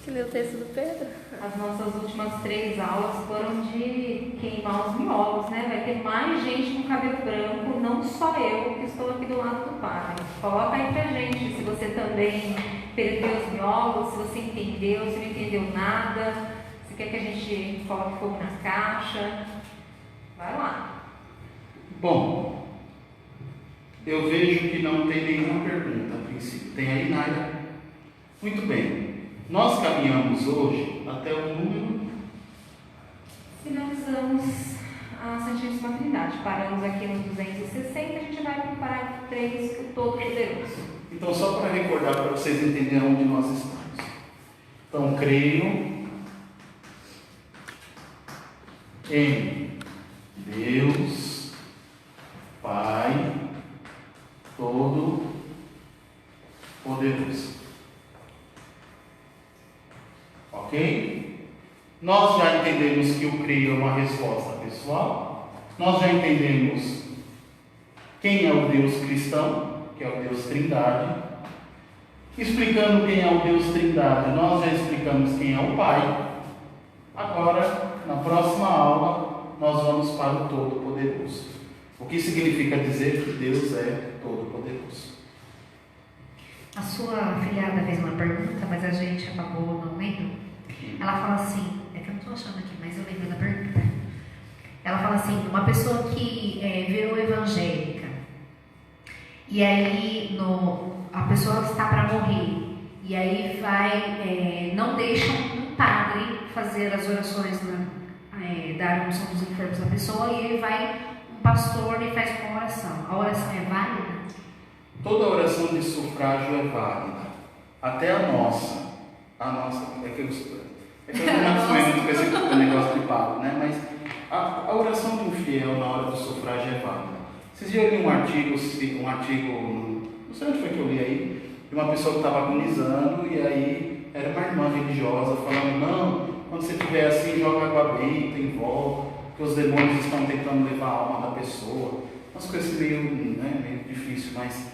[SPEAKER 1] Que leu o texto do Pedro?
[SPEAKER 3] As nossas últimas 3 aulas foram de queimar os miolos, né? Vai ter mais gente com cabelo branco, não só eu que estou aqui do lado do padre. Coloca aí pra gente se você também perdeu os miolos, se você entendeu, se não entendeu nada, se quer que a gente coloque fogo na caixa. Vai lá.
[SPEAKER 5] Bom, eu vejo que não tem nenhuma pergunta a princípio. Tem aí, Naira? Muito bem. Nós caminhamos hoje até o número...
[SPEAKER 3] Finalizamos a Santíssima Trindade. Paramos aqui no 260 e a gente vai para o parágrafo 3, o Todo-Poderoso.
[SPEAKER 5] Então, só para recordar, para vocês entenderem onde nós estamos. Então, creio em Deus, Pai Todo-Poderoso. Ok? Nós já entendemos que o creio é uma resposta pessoal. Nós já entendemos quem é o Deus cristão, que é o Deus Trindade. Explicando quem é o Deus Trindade, nós já explicamos quem é o Pai. Agora, na próxima aula, nós vamos para o Todo-Poderoso. O que significa dizer que Deus é Todo-Poderoso?
[SPEAKER 2] A sua filhada fez uma pergunta, mas a gente acabou não lendo. Ela fala assim, é que eu não estou achando aqui, mas eu lembro da pergunta. Ela fala assim, uma pessoa que virou evangélica, e aí a pessoa está para morrer, e aí não deixa um padre fazer as orações, dar a unção dos enfermos à pessoa, e aí vai um pastor e faz uma oração. A oração é válida?
[SPEAKER 5] Toda oração de sufrágio é válida. Até a nossa. É que eu não acostumei muito com esse negócio de papo, né? Mas a oração de um fiel na hora do sufrágio é válida. Vocês já li um artigo, não sei onde foi que eu li aí, de uma pessoa que estava agonizando, e aí era uma irmã religiosa falando, não, quando você estiver assim, joga água benta em volta, porque os demônios estão tentando levar a alma da pessoa. Umas coisas meio difícil, mas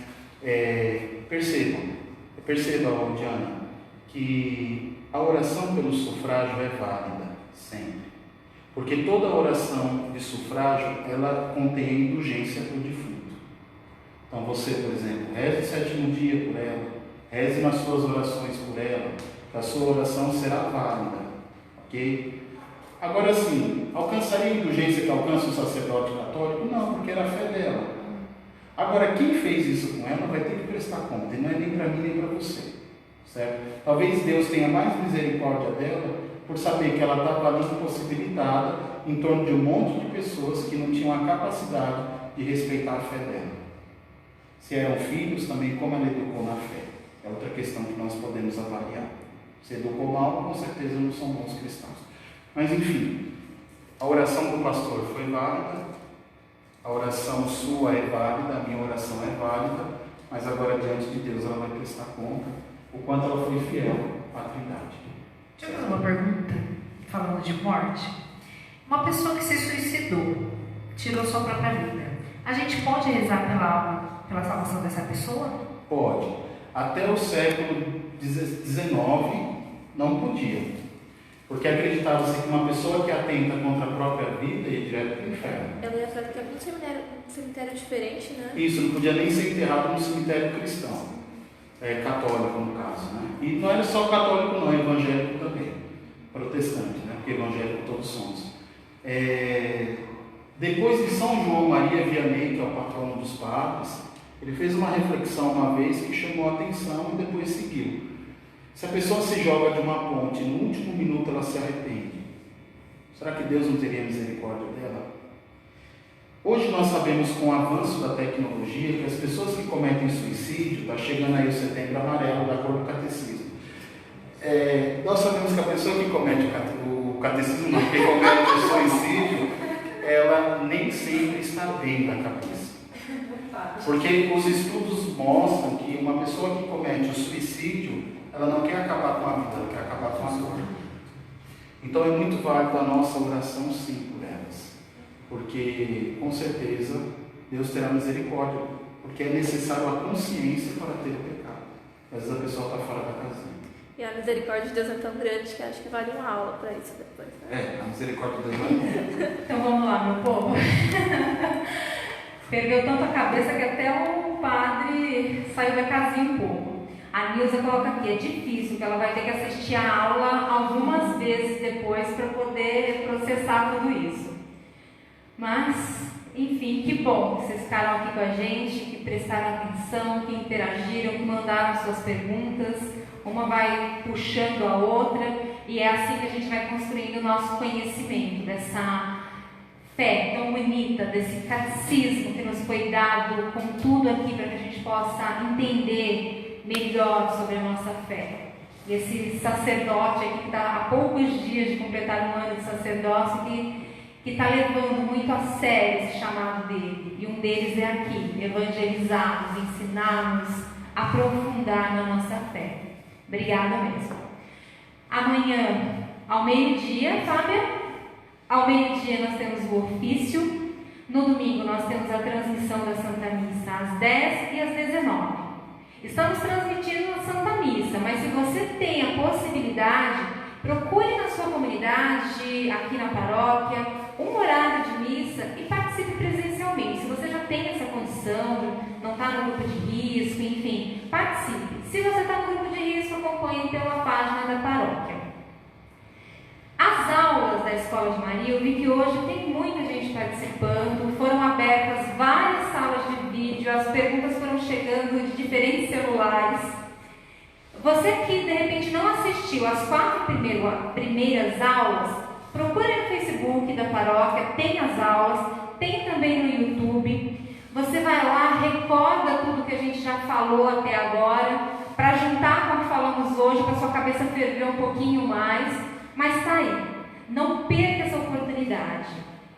[SPEAKER 5] perceba, Diana, que a oração pelo sufrágio é válida, sempre. Porque toda oração de sufrágio, ela contém indulgência para o defunto. Então você, por exemplo, reze o sétimo dia por ela, reze nas suas orações por ela, que a sua oração será válida, ok? Agora sim, alcançaria a indulgência que alcança o sacerdote católico? Não, porque era a fé dela. Agora, quem fez isso com ela vai ter que prestar conta, e não é nem para mim nem para você, certo? Talvez Deus tenha mais misericórdia dela por saber que ela estava ali impossibilitada em torno de um monte de pessoas que não tinham a capacidade de respeitar a fé dela. Se eram filhos, também como ela educou na fé. É outra questão que nós podemos avaliar. Se educou mal, com certeza não são bons cristãos. Mas enfim, a oração do pastor foi válida, a oração sua é válida, a minha oração é válida, mas agora diante de Deus ela vai prestar conta o quanto ela foi fiel à Trindade.
[SPEAKER 2] Deixa eu fazer uma pergunta, falando de morte. Uma pessoa que se suicidou, tirou sua própria vida, a gente pode rezar pela salvação dessa pessoa?
[SPEAKER 5] Pode. Até o século XIX não podia. Porque acreditava-se que uma pessoa que atenta contra a própria vida ia direto para o inferno.
[SPEAKER 1] Ela ia fazer até um cemitério diferente, né?
[SPEAKER 5] Isso, não podia nem ser enterrado no cemitério cristão. Católico no caso, né? E não era só católico não, evangélico também, protestante, né? Porque evangélico todos somos. Depois de São João Maria Vianney, que é o patrono dos padres, ele fez uma reflexão uma vez que chamou a atenção e depois seguiu. Se a pessoa se joga de uma ponte e no último minuto ela se arrepende, será que Deus não teria misericórdia dela? Hoje nós sabemos, com o avanço da tecnologia, que as pessoas que cometem suicídio, está chegando aí o setembro amarelo da cor do catecismo. Nós sabemos que a pessoa que comete o catecismo, não, que comete o suicídio, ela nem sempre está bem da cabeça. Porque os estudos mostram que uma pessoa que comete o suicídio, ela não quer acabar com a vida, ela quer acabar com a dor. Então é muito válido a nossa oração sim por elas. Porque, com certeza, Deus terá misericórdia, porque é necessário a consciência para ter o pecado. Às vezes a pessoa está fora da casinha.
[SPEAKER 1] E a misericórdia de Deus é tão grande que acho que vale uma aula para isso depois, né?
[SPEAKER 5] A misericórdia de Deus não é.
[SPEAKER 3] Então vamos lá, meu povo. Perdeu tanto a cabeça que até o padre saiu da casinha um pouco. A Nilza coloca aqui, é difícil, que ela vai ter que assistir a aula algumas vezes depois para poder processar tudo isso. Mas, enfim, que bom que vocês ficaram aqui com a gente, que prestaram atenção, que interagiram, que mandaram suas perguntas. Uma vai puxando a outra e é assim que a gente vai construindo o nosso conhecimento, dessa fé tão bonita, desse catecismo que nos foi dado com tudo aqui para que a gente possa entender melhor sobre a nossa fé. E esse sacerdote aqui que está há poucos dias de completar um ano de sacerdócio, que está levando muito a sério esse chamado dele, e um deles é aqui, evangelizar-nos, ensinar-nos, aprofundar na nossa fé. Obrigada mesmo. Amanhã, ao meio-dia, Fábia, ao meio-dia nós temos o ofício, No domingo nós temos a transmissão da Santa Missa às 10 e às 19. Estamos transmitindo a Santa Missa, mas se você tem a possibilidade, procure na sua comunidade, aqui na paróquia, um horário de missa e participe presencialmente. Se você já tem essa condição, não está no grupo de risco, enfim, participe. Se você está no grupo de risco, acompanhe pela página da paróquia. As aulas da Escola de Maria, eu vi que hoje tem muita gente participando, foram abertas várias salas de vídeo, as perguntas foram chegando de diferentes celulares. Você que de repente não assistiu às 4 primeiras aulas, procure no Facebook da paróquia, tem as aulas, tem também no YouTube. Você vai lá, recorda tudo que a gente já falou até agora, para juntar com o que falamos hoje, para sua cabeça ferver um pouquinho mais. Mas está aí, não perca essa oportunidade.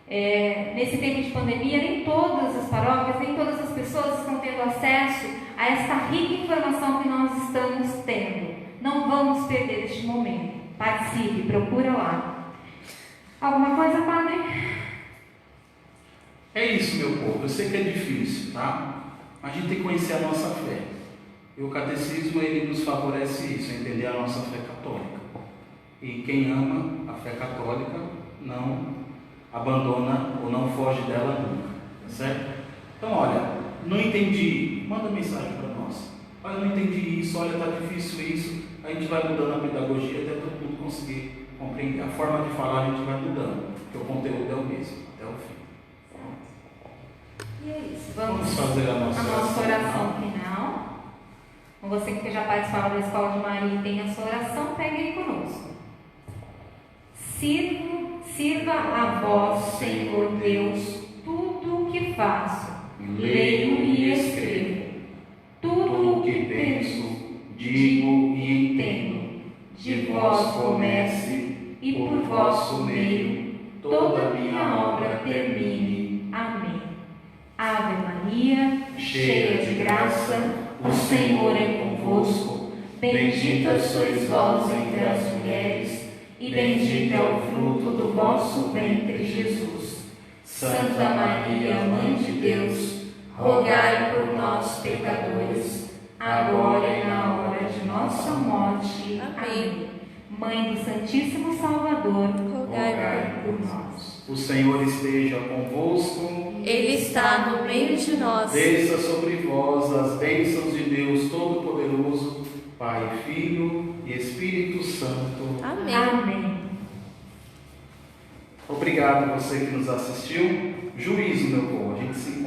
[SPEAKER 3] Nesse tempo de pandemia, nem todas as paróquias, nem todas as pessoas estão tendo acesso a essa rica informação que nós estamos tendo. Não vamos perder este momento. Participe, procura lá. Alguma coisa, padre?
[SPEAKER 5] É isso, meu povo. Eu sei que é difícil, tá? Mas a gente tem que conhecer a nossa fé. E o catecismo, ele nos favorece isso, entender a nossa fé católica. E quem ama a fé católica não abandona ou não foge dela nunca, tá certo? Então, olha, não entendi, manda mensagem para nós. Olha, não entendi isso, olha, está difícil isso. A gente vai mudando a pedagogia até todo mundo conseguir compreender. A forma de falar a gente vai mudando, porque o conteúdo é o mesmo, até o fim.
[SPEAKER 3] E é isso, vamos
[SPEAKER 5] fazer a nossa
[SPEAKER 3] oração final. Com você que já participava da Escola de Maria e tem a sua oração, pegue aí conosco. Sirva a vós, Senhor Deus, tudo o que faço, leio e escrevo, tudo o que penso, digo e entendo, de vós comece e por vosso meio toda a minha obra termine. Amém. Ave Maria, cheia de graça, o Senhor é convosco, bendita sois vós entre as mulheres, e bendito é o fruto do vosso ventre, Jesus. Santa Maria, Mãe de Deus, rogai por nós, pecadores, agora e na hora de nossa morte. Amém. Mãe do Santíssimo Salvador, rogai por nós.
[SPEAKER 5] O Senhor esteja convosco.
[SPEAKER 1] Ele está no meio de nós.
[SPEAKER 5] Desça sobre vós as bênçãos de Deus Todo-Poderoso, Pai, Filho e Espírito Santo.
[SPEAKER 1] Amém.
[SPEAKER 3] Amém.
[SPEAKER 5] Obrigado a você que nos assistiu. Juízo, meu povo. A gente se